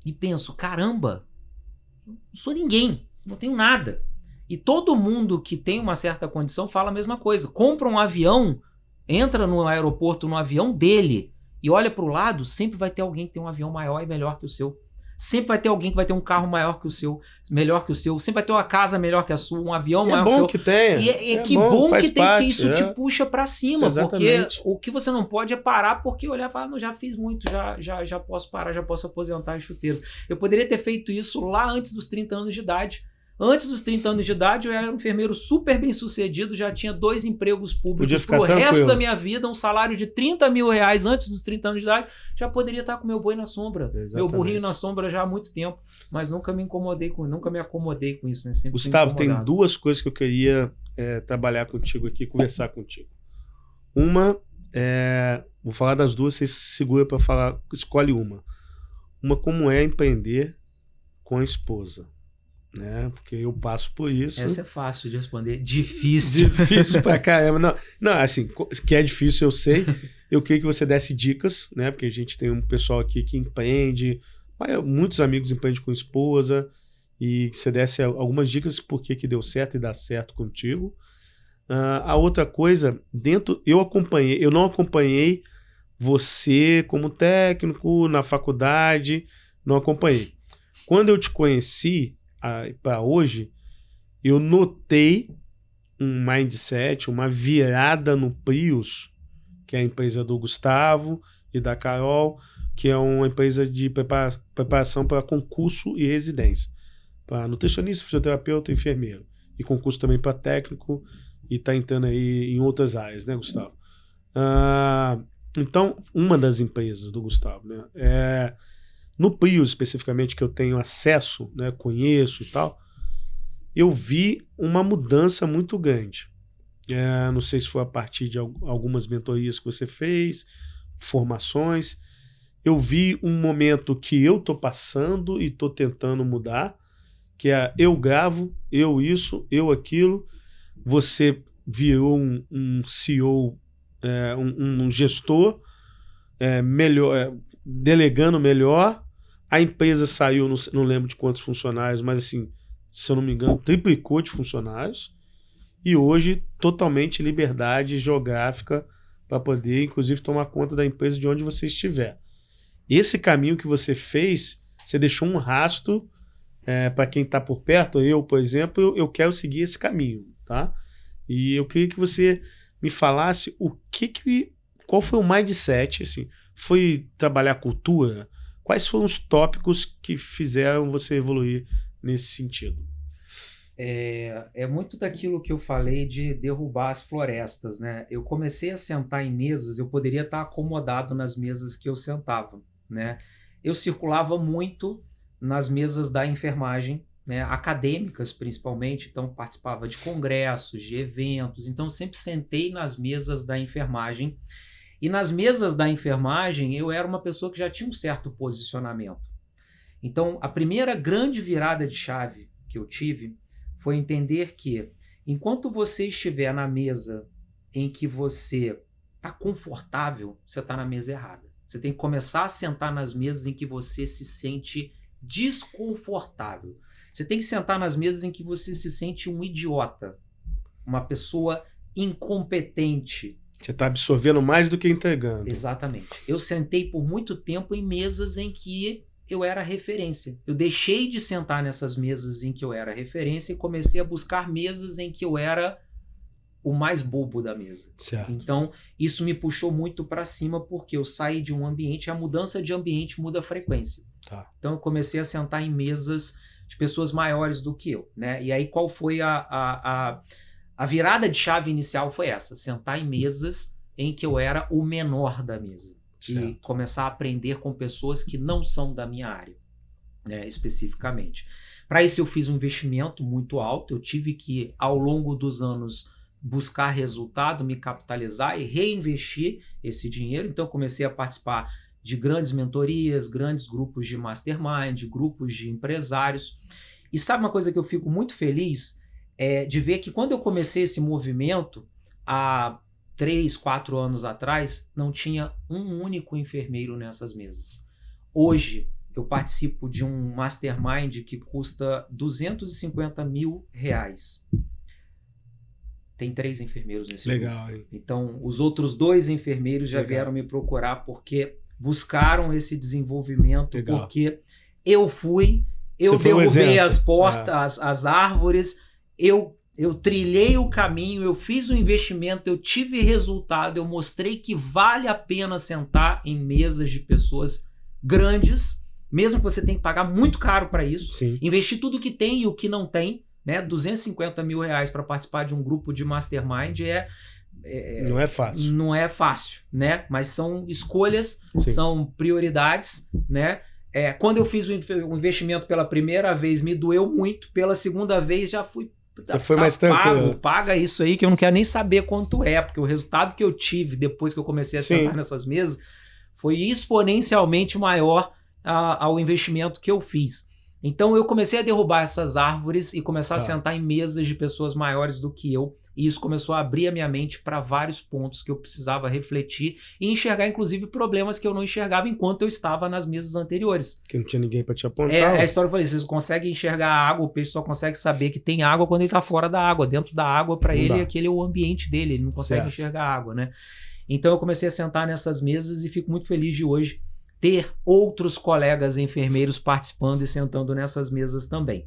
E penso, caramba, eu não sou ninguém, não tenho nada. E todo mundo que tem uma certa condição fala a mesma coisa. Compra um avião, entra no aeroporto no avião dele e olha para o lado, sempre vai ter alguém que tem um avião maior e melhor que o seu. Sempre vai ter alguém que vai ter um carro maior que o seu, melhor que o seu. Sempre vai ter uma casa melhor que a sua, um avião maior que o seu. Que tenha. E que bom que tem, porque isso te puxa pra cima. Exatamente. Porque o que você não pode é parar porque olhar e falar, não, já fiz muito, já posso parar, já posso aposentar as chuteiras. Eu poderia ter feito isso lá antes dos 30 anos de idade. Antes dos 30 anos de idade, eu era um enfermeiro super bem sucedido, já tinha 2 empregos públicos pro resto da minha vida, um salário de 30 mil reais antes dos 30 anos de idade, já poderia estar com meu boi na sombra, meu burrinho na sombra já há muito tempo, mas nunca me acomodei com isso, né? Sempre Gustavo, tem 2 coisas que eu queria trabalhar contigo aqui, conversar contigo. Uma, vou falar das 2, você segura para falar, escolhe uma. Uma, como é empreender com a esposa. Né? Porque eu passo por isso. Essa é fácil de responder. Difícil. Difícil pra caramba. Não, assim, que é difícil, eu sei. Eu queria que você desse dicas, né? Porque a gente tem um pessoal aqui que empreende, muitos amigos empreendem com esposa, e que você desse algumas dicas por que deu certo e dá certo contigo. A outra coisa, eu não acompanhei você como técnico na faculdade, não acompanhei. Quando eu te conheci, para hoje, eu notei um mindset, uma virada no Prius, que é a empresa do Gustavo e da Carol, que é uma empresa de preparação para concurso e residência, para nutricionista, fisioterapeuta e enfermeiro, e concurso também para técnico, e está entrando aí em outras áreas, né, Gustavo? Então, uma das empresas do Gustavo, né, no Prius, especificamente, que eu tenho acesso, né, conheço e tal, eu vi uma mudança muito grande. Não sei se foi a partir de algumas mentorias que você fez, formações. Eu vi um momento que eu estou passando e estou tentando mudar, que é eu gravo, eu isso, eu aquilo. Você virou um CEO, um gestor melhor, delegando melhor. A empresa saiu, não lembro de quantos funcionários, mas assim, se eu não me engano, triplicou de funcionários. E hoje, totalmente liberdade geográfica para poder, inclusive, tomar conta da empresa de onde você estiver. Esse caminho que você fez, você deixou um rastro para quem está por perto. Eu, por exemplo, eu quero seguir esse caminho, tá? E eu queria que você me falasse qual foi o mindset, assim, foi trabalhar cultura? Quais foram os tópicos que fizeram você evoluir nesse sentido? É muito daquilo que eu falei de derrubar as florestas, né? Eu comecei a sentar em mesas, eu poderia estar acomodado nas mesas que eu sentava, né? Eu circulava muito nas mesas da enfermagem, né? Acadêmicas principalmente, então participava de congressos, de eventos, então sempre sentei nas mesas da enfermagem. E nas mesas da enfermagem eu era uma pessoa que já tinha um certo posicionamento. Então a primeira grande virada de chave que eu tive foi entender que, enquanto você estiver na mesa em que você está confortável, você está na mesa errada. Você tem que começar a sentar nas mesas em que você se sente desconfortável. Você tem que sentar nas mesas em que você se sente um idiota, uma pessoa incompetente. Você está absorvendo mais do que entregando. Exatamente. Eu sentei por muito tempo em mesas em que eu era referência. Eu deixei de sentar nessas mesas em que eu era referência e comecei a buscar mesas em que eu era o mais bobo da mesa. Certo. Então, isso me puxou muito para cima porque eu saí de um ambiente, a mudança de ambiente muda a frequência. Tá. Então, eu comecei a sentar em mesas de pessoas maiores do que eu, né? E aí, qual foi a virada de chave inicial? Foi essa, sentar em mesas em que eu era o menor da mesa. Certo. E começar a aprender com pessoas que não são da minha área, né, especificamente. Para isso eu fiz um investimento muito alto, eu tive que, ao longo dos anos, buscar resultado, me capitalizar e reinvestir esse dinheiro. Então eu comecei a participar de grandes mentorias, grandes grupos de mastermind, grupos de empresários. E sabe uma coisa que eu fico muito feliz? De ver que quando eu comecei esse movimento, há 3, 4 anos atrás, não tinha um único enfermeiro nessas mesas. Hoje, eu participo de um mastermind que custa R$250 mil. Tem 3 enfermeiros nesse grupo. Legal, hein? Então, os outros 2 enfermeiros já vieram me procurar porque buscaram esse desenvolvimento. Legal. Porque eu derrubei as portas, as árvores, eu trilhei o caminho, eu fiz o investimento, eu tive resultado, eu mostrei que vale a pena sentar em mesas de pessoas grandes, mesmo que você tenha que pagar muito caro para isso. Sim. Investir tudo que tem e o que não tem, né? R$250 mil para participar de um grupo de mastermind não é fácil. Não é fácil, né? Mas são escolhas, sim, são prioridades, né? Quando eu fiz o investimento pela primeira vez, me doeu muito. Pela segunda vez, já fui... Foi mais tranquilo. Paga isso aí que eu não quero nem saber quanto é, porque o resultado que eu tive depois que eu comecei a sentar nessas mesas foi exponencialmente maior ao investimento que eu fiz. Então eu comecei a derrubar essas árvores e começar a sentar em mesas de pessoas maiores do que eu, e isso começou a abrir a minha mente para vários pontos que eu precisava refletir e enxergar, inclusive, problemas que eu não enxergava enquanto eu estava nas mesas anteriores. Que não tinha ninguém para te apontar. A história eu falei, vocês conseguem enxergar a água, o peixe só consegue saber que tem água quando ele está fora da água. Dentro da água, para ele, aquele é o ambiente dele, ele não consegue enxergar a água, né? Então eu comecei a sentar nessas mesas e fico muito feliz de hoje ter outros colegas enfermeiros participando e sentando nessas mesas também.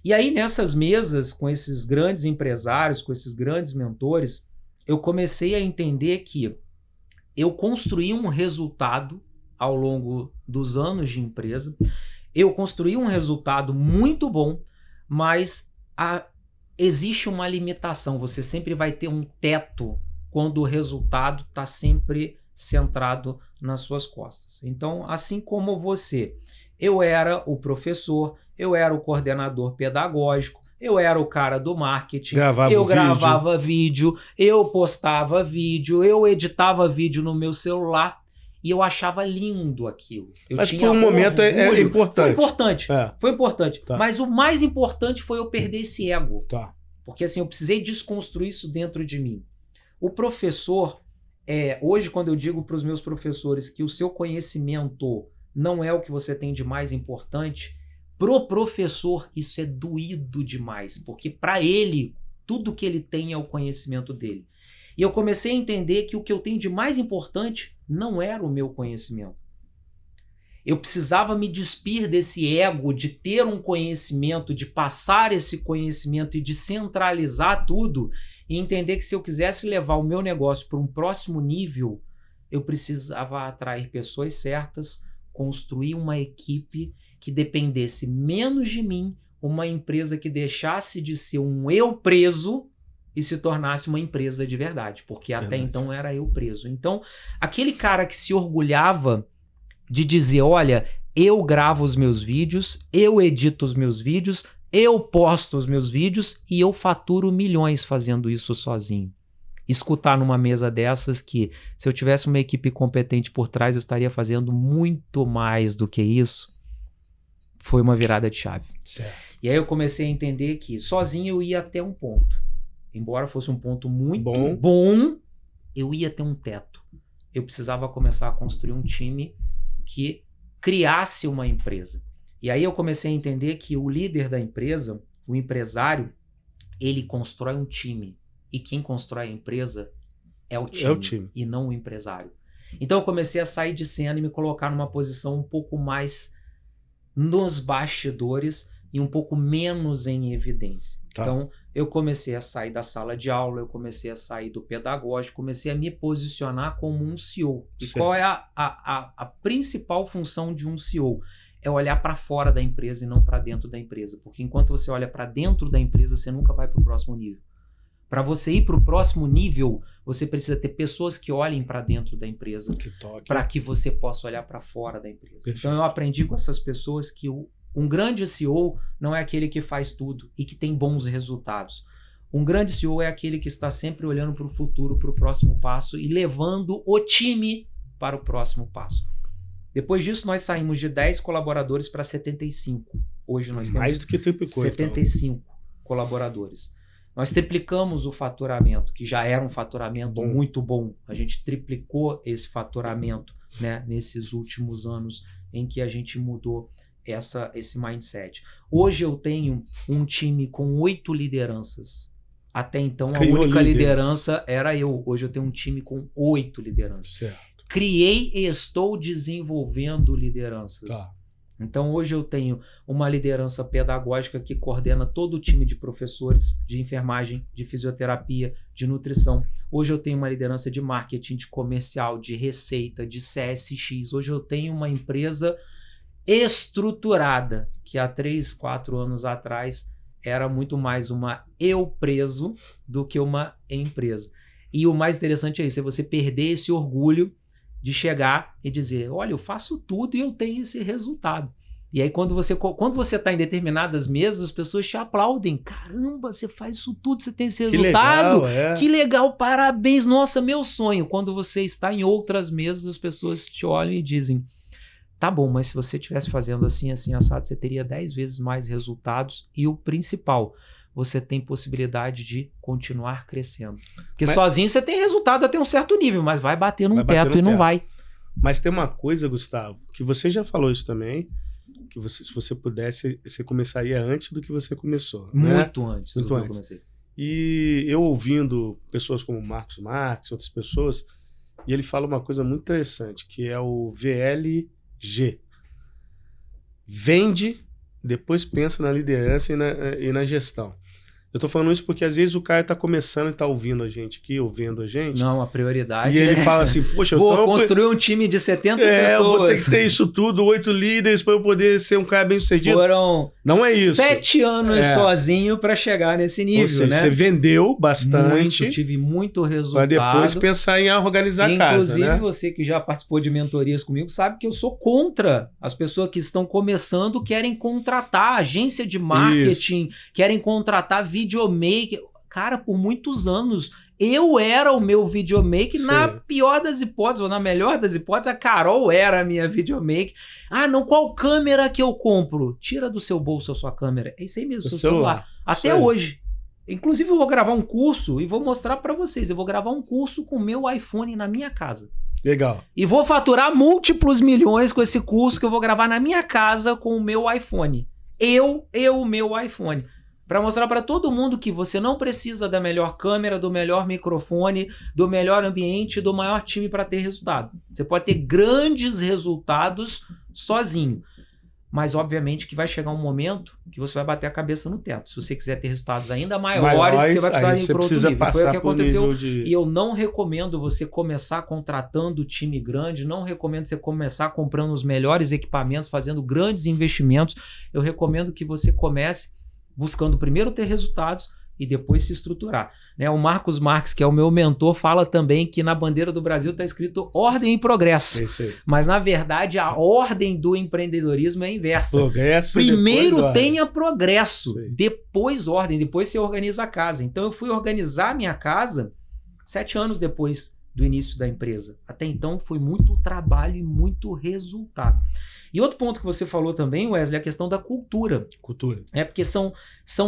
E aí nessas mesas, com esses grandes empresários, com esses grandes mentores, eu comecei a entender que eu construí um resultado ao longo dos anos de empresa, eu construí um resultado muito bom, mas existe uma limitação, você sempre vai ter um teto quando o resultado está sempre centrado nas suas costas. Então, assim como você, eu era o professor, eu era o coordenador pedagógico, eu era o cara do marketing, eu gravava vídeo, eu postava vídeo, eu editava vídeo no meu celular e eu achava lindo aquilo. Mas por um momento é importante. Foi importante. Tá. Mas o mais importante foi eu perder esse ego. Tá. Porque assim, eu precisei desconstruir isso dentro de mim. O professor, hoje quando eu digo para os meus professores que o seu conhecimento não é o que você tem de mais importante, pro professor isso é doído demais, porque para ele, tudo que ele tem é o conhecimento dele. E eu comecei a entender que o que eu tenho de mais importante não era o meu conhecimento. Eu precisava me despir desse ego de ter um conhecimento, de passar esse conhecimento e de centralizar tudo e entender que se eu quisesse levar o meu negócio para um próximo nível, eu precisava atrair pessoas certas, construir uma equipe que dependesse menos de mim, uma empresa que deixasse de ser um eu preso e se tornasse uma empresa de verdade, porque até então era eu preso. Então, aquele cara que se orgulhava de dizer, olha, eu gravo os meus vídeos, eu edito os meus vídeos, eu posto os meus vídeos e eu faturo milhões fazendo isso sozinho. Escutar numa mesa dessas que, se eu tivesse uma equipe competente por trás, eu estaria fazendo muito mais do que isso, foi uma virada de chave. Certo. E aí eu comecei a entender que sozinho eu ia até um ponto. Embora fosse um ponto muito bom, eu ia ter um teto. Eu precisava começar a construir um time que criasse uma empresa. E aí eu comecei a entender que o líder da empresa, o empresário, ele constrói um time. E quem constrói a empresa é o time. E não o empresário. Então eu comecei a sair de cena e me colocar numa posição um pouco mais nos bastidores e um pouco menos em evidência. Tá. Então eu comecei a sair da sala de aula, eu comecei a sair do pedagógico, comecei a me posicionar como um CEO. E qual é a principal função de um CEO? É olhar para fora da empresa e não para dentro da empresa. Porque enquanto você olha para dentro da empresa, você nunca vai para o próximo nível. Para você ir para o próximo nível, você precisa ter pessoas que olhem para dentro da empresa para que você possa olhar para fora da empresa. Perfeito. Então eu aprendi com essas pessoas que um grande CEO não é aquele que faz tudo e que tem bons resultados. Um grande CEO é aquele que está sempre olhando para o futuro, para o próximo passo e levando o time para o próximo passo. Depois disso, nós saímos de 10 colaboradores para 75. Hoje nós temos mais do que triplicou, 75 colaboradores. Nós triplicamos o faturamento, que já era um faturamento muito bom. A gente triplicou esse faturamento, né, nesses últimos anos em que a gente mudou esse mindset. Hoje eu tenho um time com 8 lideranças. Até então, a única liderança era eu. Hoje eu tenho um time com 8 lideranças. Certo. Criei e estou desenvolvendo lideranças. Tá. Então, hoje eu tenho uma liderança pedagógica que coordena todo o time de professores, de enfermagem, de fisioterapia, de nutrição. Hoje eu tenho uma liderança de marketing, de comercial, de receita, de CSX. Hoje eu tenho uma empresa estruturada, que há 3, 4 anos atrás era muito mais uma eu preso do que uma empresa. E o mais interessante é isso, é você perder esse orgulho de chegar e dizer, olha, eu faço tudo e eu tenho esse resultado. E aí quando você está em determinadas mesas, as pessoas te aplaudem. Caramba, você faz isso tudo, você tem esse resultado. Que legal, parabéns, nossa, meu sonho. Quando você está em outras mesas, as pessoas te olham e dizem, tá bom, mas se você estivesse fazendo assim, assim, assado, você teria 10 vezes mais resultados. E o principal, você tem possibilidade de continuar crescendo. Porque sozinho você tem resultado até um certo nível, mas vai bater num teto e não vai. Mas tem uma coisa, Gustavo, que você já falou isso também, que se você pudesse, você começaria antes do que você começou. Muito né? Antes do que eu comecei. E eu ouvindo pessoas como Marcos Marques, outras pessoas, e ele fala uma coisa muito interessante, que é o VLG. Vende, depois pensa na liderança e na gestão. Eu tô falando isso porque às vezes o cara tá começando e tá ouvindo a gente aqui, ouvindo a gente. Não, a prioridade e ele fala assim, poxa, eu vou construir um time de 70 pessoas. Eu vou ter que ter isso tudo, 8 líderes para eu poder ser um cara bem sucedido. Foram não é isso. 7 anos sozinho para chegar nesse nível, seja, né? Você vendeu bastante. Tive muito resultado. Para depois pensar em organizar a casa, Inclusive, né? você que já participou de mentorias comigo sabe que eu sou contra as pessoas que estão começando, querem contratar agência de marketing, querem contratar videomaker. Cara, por muitos anos, eu era o meu videomaker. Na pior das hipóteses, ou na melhor das hipóteses, a Carol era a minha videomaker. Ah, não, qual câmera que eu compro? Tira do seu bolso a sua câmera. É isso aí mesmo, seu celular. Até hoje. Inclusive, eu vou gravar um curso e vou mostrar para vocês. Eu vou gravar um curso com o meu iPhone na minha casa. Legal. E vou faturar múltiplos milhões com esse curso que eu vou gravar na minha casa com o meu iPhone. O meu iPhone. Para mostrar para todo mundo que você não precisa da melhor câmera, do melhor microfone, do melhor ambiente, do maior time para ter resultado. Você pode ter grandes resultados sozinho. mas obviamente que vai chegar um momento que você vai bater a cabeça no teto. Se você quiser ter resultados ainda maiores, você vai precisar ir para outro nível. Foi o que aconteceu. E eu não recomendo você começar contratando time grande, não recomendo você começar comprando os melhores equipamentos, fazendo grandes investimentos. Eu recomendo que você comece buscando primeiro ter resultados e depois se estruturar. Né? O Marcos Marques, que é o meu mentor, fala também que na bandeira do Brasil está escrito ordem e progresso. Mas, na verdade, a ordem do empreendedorismo é a inversa. Progresso, primeiro tenha progresso, depois ordem, depois você organiza a casa. Então, eu fui organizar a minha casa 7 anos depois do início da empresa. Até então, foi muito trabalho e muito resultado. E outro ponto que você falou também, Wesley, é a questão da cultura. Cultura. É porque são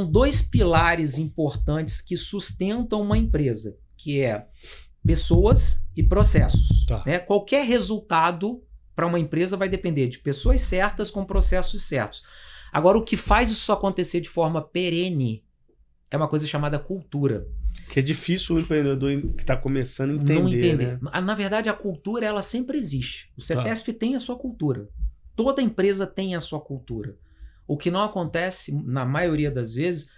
2 pilares importantes que sustentam uma empresa, que é pessoas e processos. Tá. Né? Qualquer resultado para uma empresa vai depender de pessoas certas com processos certos. Agora, o que faz isso acontecer de forma perene é uma coisa chamada cultura. Que é difícil o empreendedor que está começando entender. Não entender. Né? Na verdade, a cultura ela sempre existe. O CETESP tem a sua cultura. Toda empresa tem a sua cultura. O que não acontece, na maioria das vezes,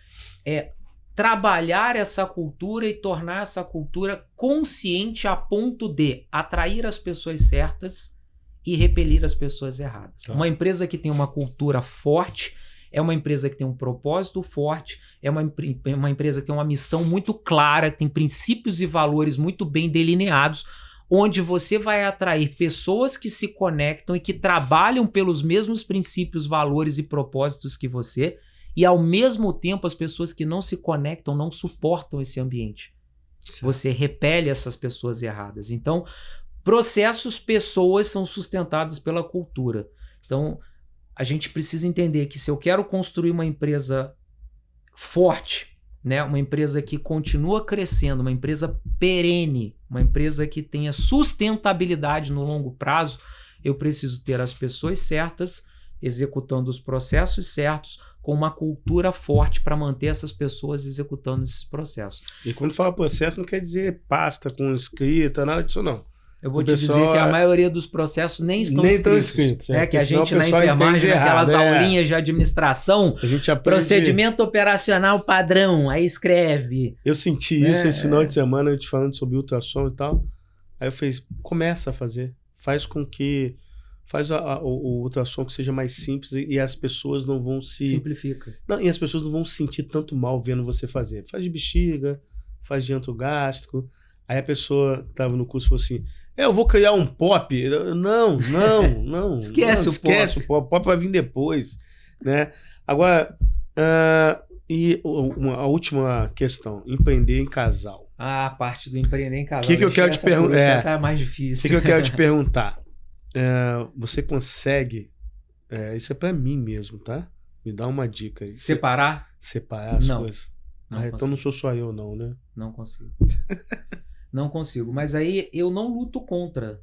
é trabalhar essa cultura e tornar essa cultura consciente a ponto de atrair as pessoas certas e repelir as pessoas erradas. Uma empresa que tem uma cultura forte é uma empresa que tem um propósito forte, é uma empresa que tem uma missão muito clara, tem princípios e valores muito bem delineados, onde você vai atrair pessoas que se conectam e que trabalham pelos mesmos princípios, valores e propósitos que você, e ao mesmo tempo as pessoas que não se conectam não suportam esse ambiente. Certo. Você repele essas pessoas erradas. Então, processos, pessoas são sustentadas pela cultura. Então, a gente precisa entender que se eu quero construir uma empresa forte, né, uma empresa que continua crescendo, uma empresa perene, uma empresa que tenha sustentabilidade no longo prazo, eu preciso ter as pessoas certas, executando os processos certos, com uma cultura forte para manter essas pessoas executando esses processos. E quando fala processo, não quer dizer pasta com escrita, nada disso não. Eu vou te dizer que a maioria dos processos nem estão escritos. É que a gente na enfermagem, naquelas aulinhas de administração, a gente aprende... procedimento operacional padrão, aí escreve. Eu senti isso esse final de semana, eu te falando sobre ultrassom e tal. Aí eu fiz, começa a fazer. Faz o ultrassom que seja mais simples e as pessoas não vão se... Simplifica. Não, e as pessoas não vão se sentir tanto mal vendo você fazer. Faz de bexiga, faz de antogástrico. Aí a pessoa que estava no curso falou assim, eu vou criar um pop. Não. Esquece o pop. O pop vai vir depois. Né? Agora, e a última questão, empreender em casal. A parte do empreender em casal. O que eu quero te perguntar? Essa é a mais difícil. O que eu quero te perguntar? Você consegue, isso é pra mim mesmo, tá? Me dá uma dica aí. Separar as coisas. Então não sou só eu não, né? Não consigo. Não consigo. Mas aí eu não luto contra.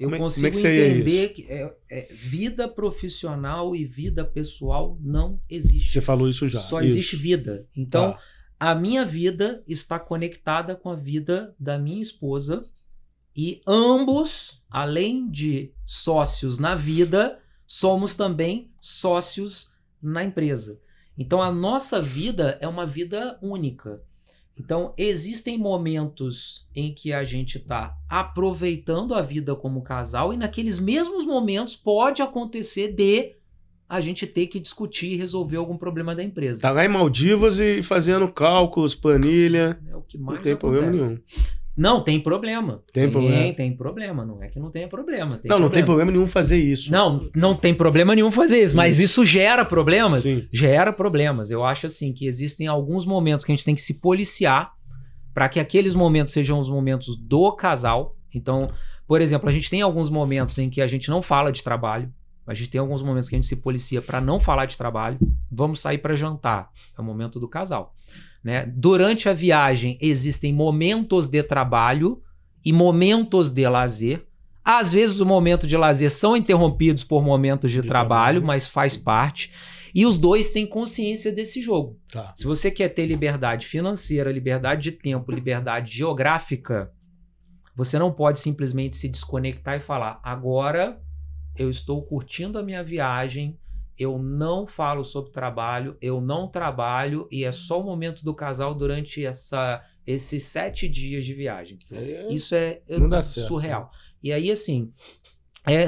Eu consigo entender que vida profissional e vida pessoal não existe. Você falou isso já. Só existe vida. Então, a minha vida está conectada com a vida da minha esposa e ambos, além de sócios na vida, somos também sócios na empresa. Então, a nossa vida é uma vida única. Então, existem momentos em que a gente está aproveitando a vida como casal e naqueles mesmos momentos pode acontecer de a gente ter que discutir e resolver algum problema da empresa. Tá lá em Maldivas e fazendo cálculos, planilha. É o que mais não tem acontece. Problema nenhum. Não, tem problema. Tem problema. Não é que não tenha problema. Não tem problema nenhum fazer isso. Não tem problema nenhum fazer isso. Mas isso gera problemas? Sim. Gera problemas. Eu acho assim que existem alguns momentos que a gente tem que se policiar para que aqueles momentos sejam os momentos do casal. Então, por exemplo, a gente tem alguns momentos em que a gente não fala de trabalho. A gente tem alguns momentos que a gente se policia para não falar de trabalho. Vamos sair para jantar. É o momento do casal. Né? Durante a viagem existem momentos de trabalho e momentos de lazer. Às vezes os momentos de lazer são interrompidos por momentos de trabalho, mas faz parte. E os dois têm consciência desse jogo. Tá. Se você quer ter liberdade financeira, liberdade de tempo, liberdade geográfica, você não pode simplesmente se desconectar e falar, agora eu estou curtindo a minha viagem, eu não falo sobre trabalho, eu não trabalho e é só o momento do casal durante esses 7 dias de viagem. Isso é não dá certo, surreal. E aí, assim,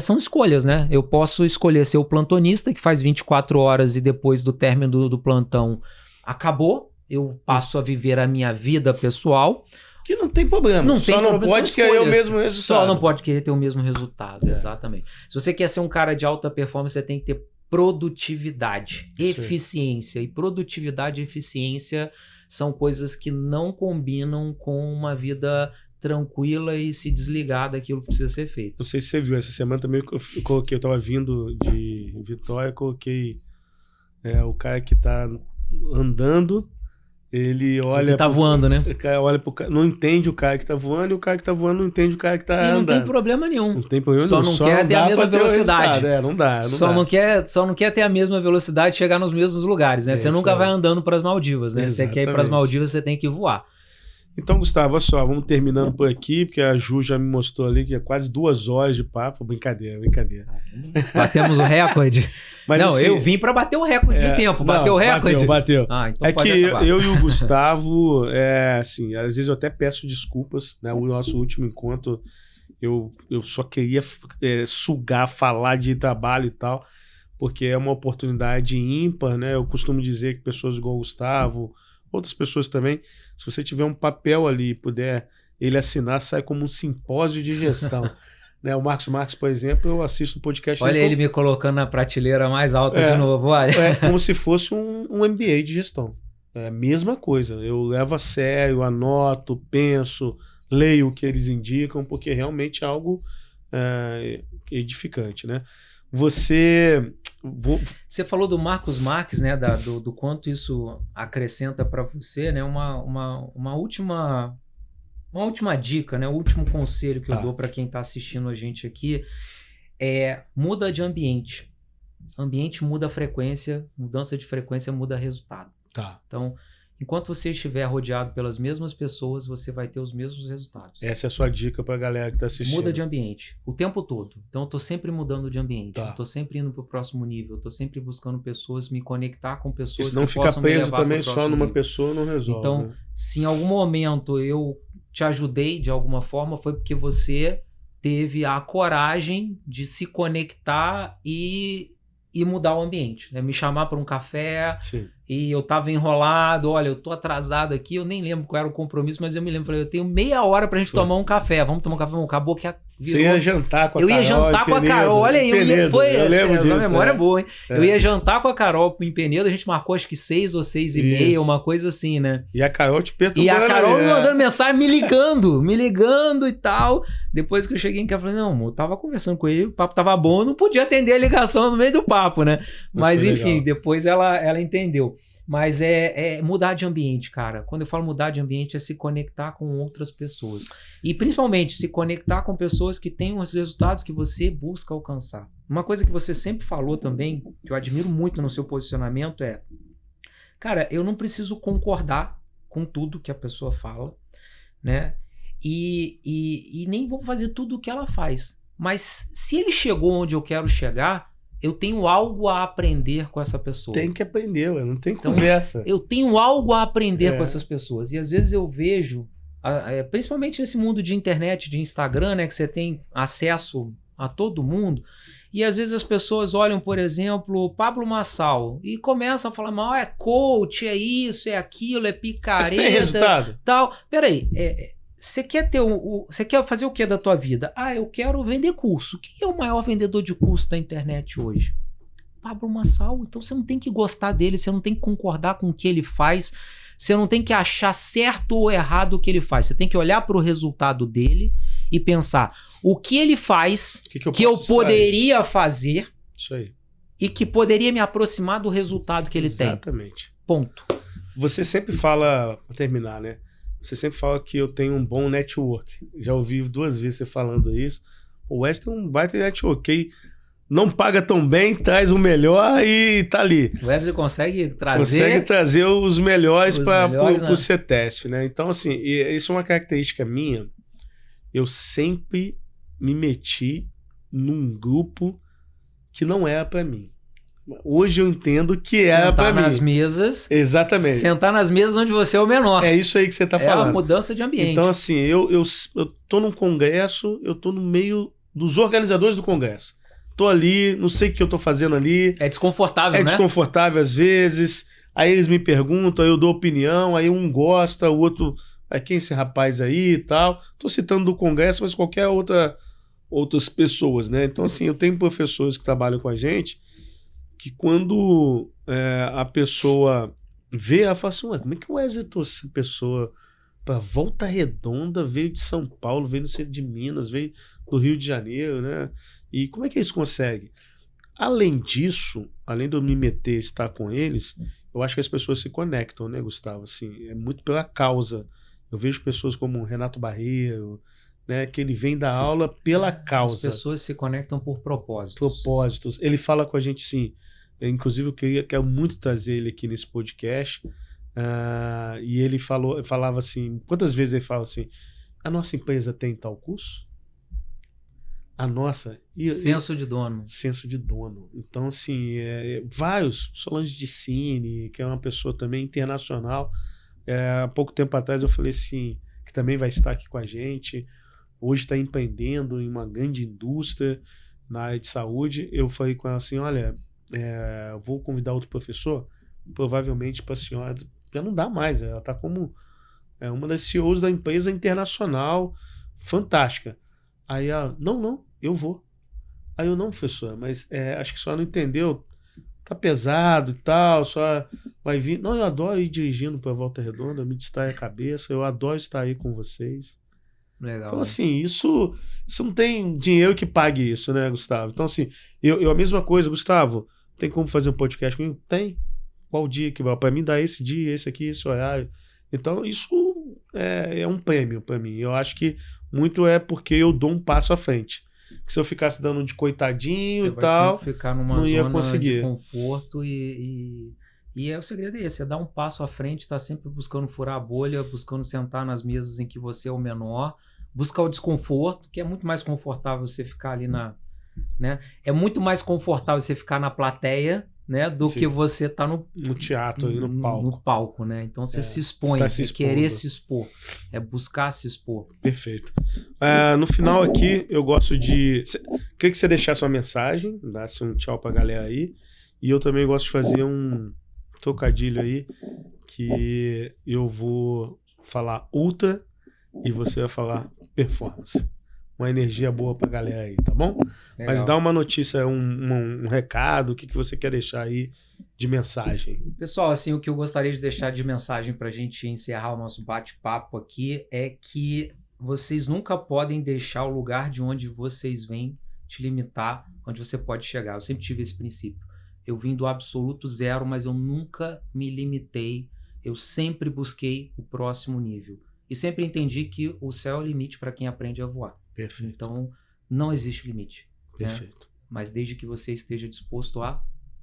são escolhas, né? Eu posso escolher ser o plantonista que faz 24 horas e depois do término do plantão acabou, eu passo a viver a minha vida pessoal. Que não tem problema. Não tem problema, pode querer o mesmo resultado. Só não pode querer ter o mesmo resultado, exatamente. Se você quer ser um cara de alta performance, você tem que ter produtividade, eficiência. E produtividade e eficiência são coisas que não combinam com uma vida tranquila e se desligar daquilo que precisa ser feito. Não sei se você viu, essa semana também eu tava vindo de Vitória, coloquei o cara que tá andando, ele olha... Ele tá voando, né? O cara olha pro cara, não entende o cara que tá voando, e o cara que tá voando não entende o cara que tá andando. E não tem problema nenhum. Não tem problema nenhum. Só não quer ter a mesma velocidade. Não dá. Só não quer ter a mesma velocidade e chegar nos mesmos lugares, né? Você nunca vai andando para as Maldivas, né? Você quer ir para as Maldivas, você tem que voar. Então, Gustavo, olha só, vamos terminando por aqui, porque a Ju já me mostrou ali que é quase 2 horas de papo. Brincadeira. Batemos o recorde. Mas, não, assim, eu vim para bater o recorde de tempo. Bateu o recorde? Bateu. Então pode acabar. Eu e o Gustavo, assim, às vezes eu até peço desculpas, né? O nosso último encontro, eu só queria sugar, falar de trabalho e tal, porque é uma oportunidade ímpar, né? Eu costumo dizer que pessoas igual o Gustavo, outras pessoas também, se você tiver um papel ali e puder ele assinar, sai como um simpósio de gestão. Né? O Marcos Marques, por exemplo, eu assisto um podcast... Olha ele me colocando na prateleira mais alta de novo, olha. É como se fosse um MBA de gestão. É a mesma coisa. Eu levo a sério, anoto, penso, leio o que eles indicam, porque realmente é algo edificante, né? Você falou do Marcos Marques, né? Do quanto isso acrescenta para você, né? Uma última dica, né? O último conselho que eu dou para quem está assistindo a gente aqui muda de ambiente. Ambiente muda a frequência, mudança de frequência muda resultado. Então, enquanto você estiver rodeado pelas mesmas pessoas, você vai ter os mesmos resultados. Essa é a sua dica para a galera que está assistindo. Muda de ambiente o tempo todo. Então, eu estou sempre mudando de ambiente. Eu estou sempre indo para o próximo nível. Eu estou sempre buscando pessoas, me conectar com pessoas que possam me levar para o próximo nível. Não fica preso também só numa pessoa não resolve. Então, se em algum momento eu te ajudei de alguma forma, foi porque você teve a coragem de se conectar e mudar o ambiente, né? Me chamar para um café. Sim. E eu tava enrolado, olha, eu tô atrasado aqui, eu nem lembro qual era o compromisso, mas eu me lembro, falei, eu tenho meia hora pra gente tomar um café, vamos tomar um café, acabou que você ia jantar com a Carol. Eu ia jantar com a Carol, olha aí, essa memória é boa, hein? Eu ia jantar com a Carol em Penedo, a gente marcou acho que 6 ou 6:30, uma coisa assim, né? E a Carol te perturbando. E a Carol me mandando mensagem, me ligando e tal. Depois que eu cheguei em casa, eu falei, não, eu tava conversando com ele, o papo tava bom, eu não podia atender a ligação no meio do papo, né? Mas enfim, depois ela entendeu. Mas é mudar de ambiente, cara. Quando eu falo mudar de ambiente, é se conectar com outras pessoas. E principalmente, se conectar com pessoas que têm os resultados que você busca alcançar. Uma coisa que você sempre falou também, que eu admiro muito no seu posicionamento cara, eu não preciso concordar com tudo que a pessoa fala, né? E nem vou fazer tudo o que ela faz. Mas se ele chegou onde eu quero chegar, eu tenho algo a aprender com essa pessoa. Tem que aprender, não tem conversa. Eu tenho algo a aprender com essas pessoas. E às vezes eu vejo, principalmente nesse mundo de internet, de Instagram, né, que você tem acesso a todo mundo, e às vezes as pessoas olham, por exemplo, o Pablo Marçal e começam a falar, mal, é coach, é isso, é aquilo, é picareta. Mas tem resultado? Tal. Peraí, você quer fazer o que da tua vida? Eu quero vender curso. Quem é o maior vendedor de curso da internet hoje? Pablo Marçal. Então você não tem que gostar dele, você não tem que concordar com o que ele faz, você não tem que achar certo ou errado o que ele faz. Você tem que olhar para o resultado dele e pensar o que ele faz que eu poderia fazer isso aí. E que poderia me aproximar do resultado que ele tem. Exatamente. Ponto. Você sempre fala, para terminar, né? Você sempre fala que eu tenho um bom network. Já ouvi 2 vezes você falando isso. O Wes tem um baita network. Que não paga tão bem, traz o melhor e tá ali. O Wesley consegue trazer os melhores para o CETESF, né? Então, assim, isso é uma característica minha. Eu sempre me meti num grupo que não era para mim. Hoje eu entendo que era para mim. Sentar nas mesas. Exatamente. Sentar nas mesas onde você é o menor. É isso aí que você tá falando. É a mudança de ambiente. Então, assim, eu tô num congresso, eu tô no meio dos organizadores do congresso. Tô ali, não sei o que eu tô fazendo ali. É desconfortável, né? É desconfortável às vezes. Aí eles me perguntam, aí eu dou opinião, aí um gosta, o outro... Quem é esse rapaz aí e tal? Tô citando do congresso, mas qualquer outras pessoas, né? Então, assim, eu tenho professores que trabalham com a gente que quando a pessoa vê, ela fala assim, ué, como é que o Wesley trouxe essa pessoa para Volta Redonda, veio de São Paulo, veio no centro de Minas, veio do Rio de Janeiro, né? E como é que eles conseguem? Além disso, além de eu me meter e estar com eles, eu acho que as pessoas se conectam, né, Gustavo? Assim, é muito pela causa. Eu vejo pessoas como o Renato Barreiro, né, que ele vem da aula pela causa. As pessoas se conectam por propósitos. Propósitos. Ele fala com a gente, sim. Inclusive, eu quero muito trazer ele aqui nesse podcast. E ele falava assim, quantas vezes ele fala assim, a nossa empresa tem tal curso? A nossa... Senso de dono. Senso de dono. Então, assim, vários, Solange de Cine, que é uma pessoa também internacional. Há pouco tempo atrás eu falei assim, que também vai estar aqui com a gente, hoje está empreendendo em uma grande indústria na área de saúde. Eu falei com ela assim, olha, eu vou convidar outro professor, provavelmente para a senhora, já não dá mais, ela está como uma das CEOs da empresa internacional, fantástica. Aí ela, não, eu vou. Aí eu, não, professor, mas acho que a senhora não entendeu, tá pesado e tal, só vai vir. Não, eu adoro ir dirigindo para Volta Redonda, me distrai a cabeça, eu adoro estar aí com vocês. Legal. Então, assim, isso não tem dinheiro que pague isso, né, Gustavo? Então, assim, eu a mesma coisa, Gustavo, tem como fazer um podcast comigo? Tem. Qual dia que vai? Para mim dá esse dia, esse aqui, esse horário. Então, isso é um prêmio para mim. Eu acho que muito é porque eu dou um passo à frente. Que se eu ficasse dando de coitadinho e tal, ficar numa não ia zona conseguir. de conforto e o segredo é esse, é dar um passo à frente, tá sempre buscando furar a bolha, buscando sentar nas mesas em que você é o menor, buscar o desconforto, que é muito mais confortável você ficar ali né? É muito mais confortável você ficar na plateia, né, do Sim. que você tá no teatro e no palco. No palco, né? Então você se expõe, tá você querer se expor, é buscar se expor. Perfeito. No final aqui, eu gosto de... Queria que você deixasse uma mensagem, desse um tchau pra galera aí, e eu também gosto de fazer um trocadilho aí, que eu vou falar ultra e você vai falar performance. Uma energia boa pra galera aí, tá bom? Legal. Mas dá uma notícia, um recado, o que você quer deixar aí de mensagem? Pessoal, assim, o que eu gostaria de deixar de mensagem pra gente encerrar o nosso bate-papo aqui é que vocês nunca podem deixar o lugar de onde vocês vêm te limitar, onde você pode chegar. Eu sempre tive esse princípio. Eu vim do absoluto zero, mas eu nunca me limitei. Eu sempre busquei o próximo nível. E sempre entendi que o céu é o limite para quem aprende a voar. Perfeito. Então, não existe limite. Perfeito. Né? Mas desde que você esteja disposto a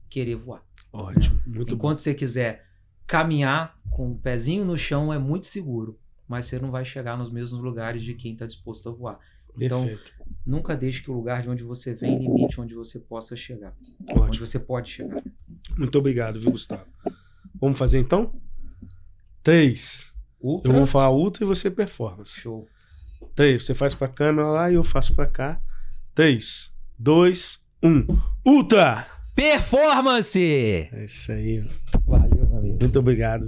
querer voar. Ótimo. Né? Muito Enquanto bom. você quiser caminhar com o pezinho no chão, é muito seguro. Mas você não vai chegar nos mesmos lugares de quem está disposto a voar. Então, Perfeito. nunca deixe que o lugar de onde você vem limite onde você possa chegar. Ótimo. Onde você pode chegar. Muito obrigado, viu, Gustavo? Vamos fazer então? 3. Ultra. Eu vou falar ultra e você performance. Show. 3. Você faz pra câmera lá e eu faço pra cá. 3, 2, 1. Ultra! Performance! É isso aí. Valeu, meu amigo. Muito obrigado.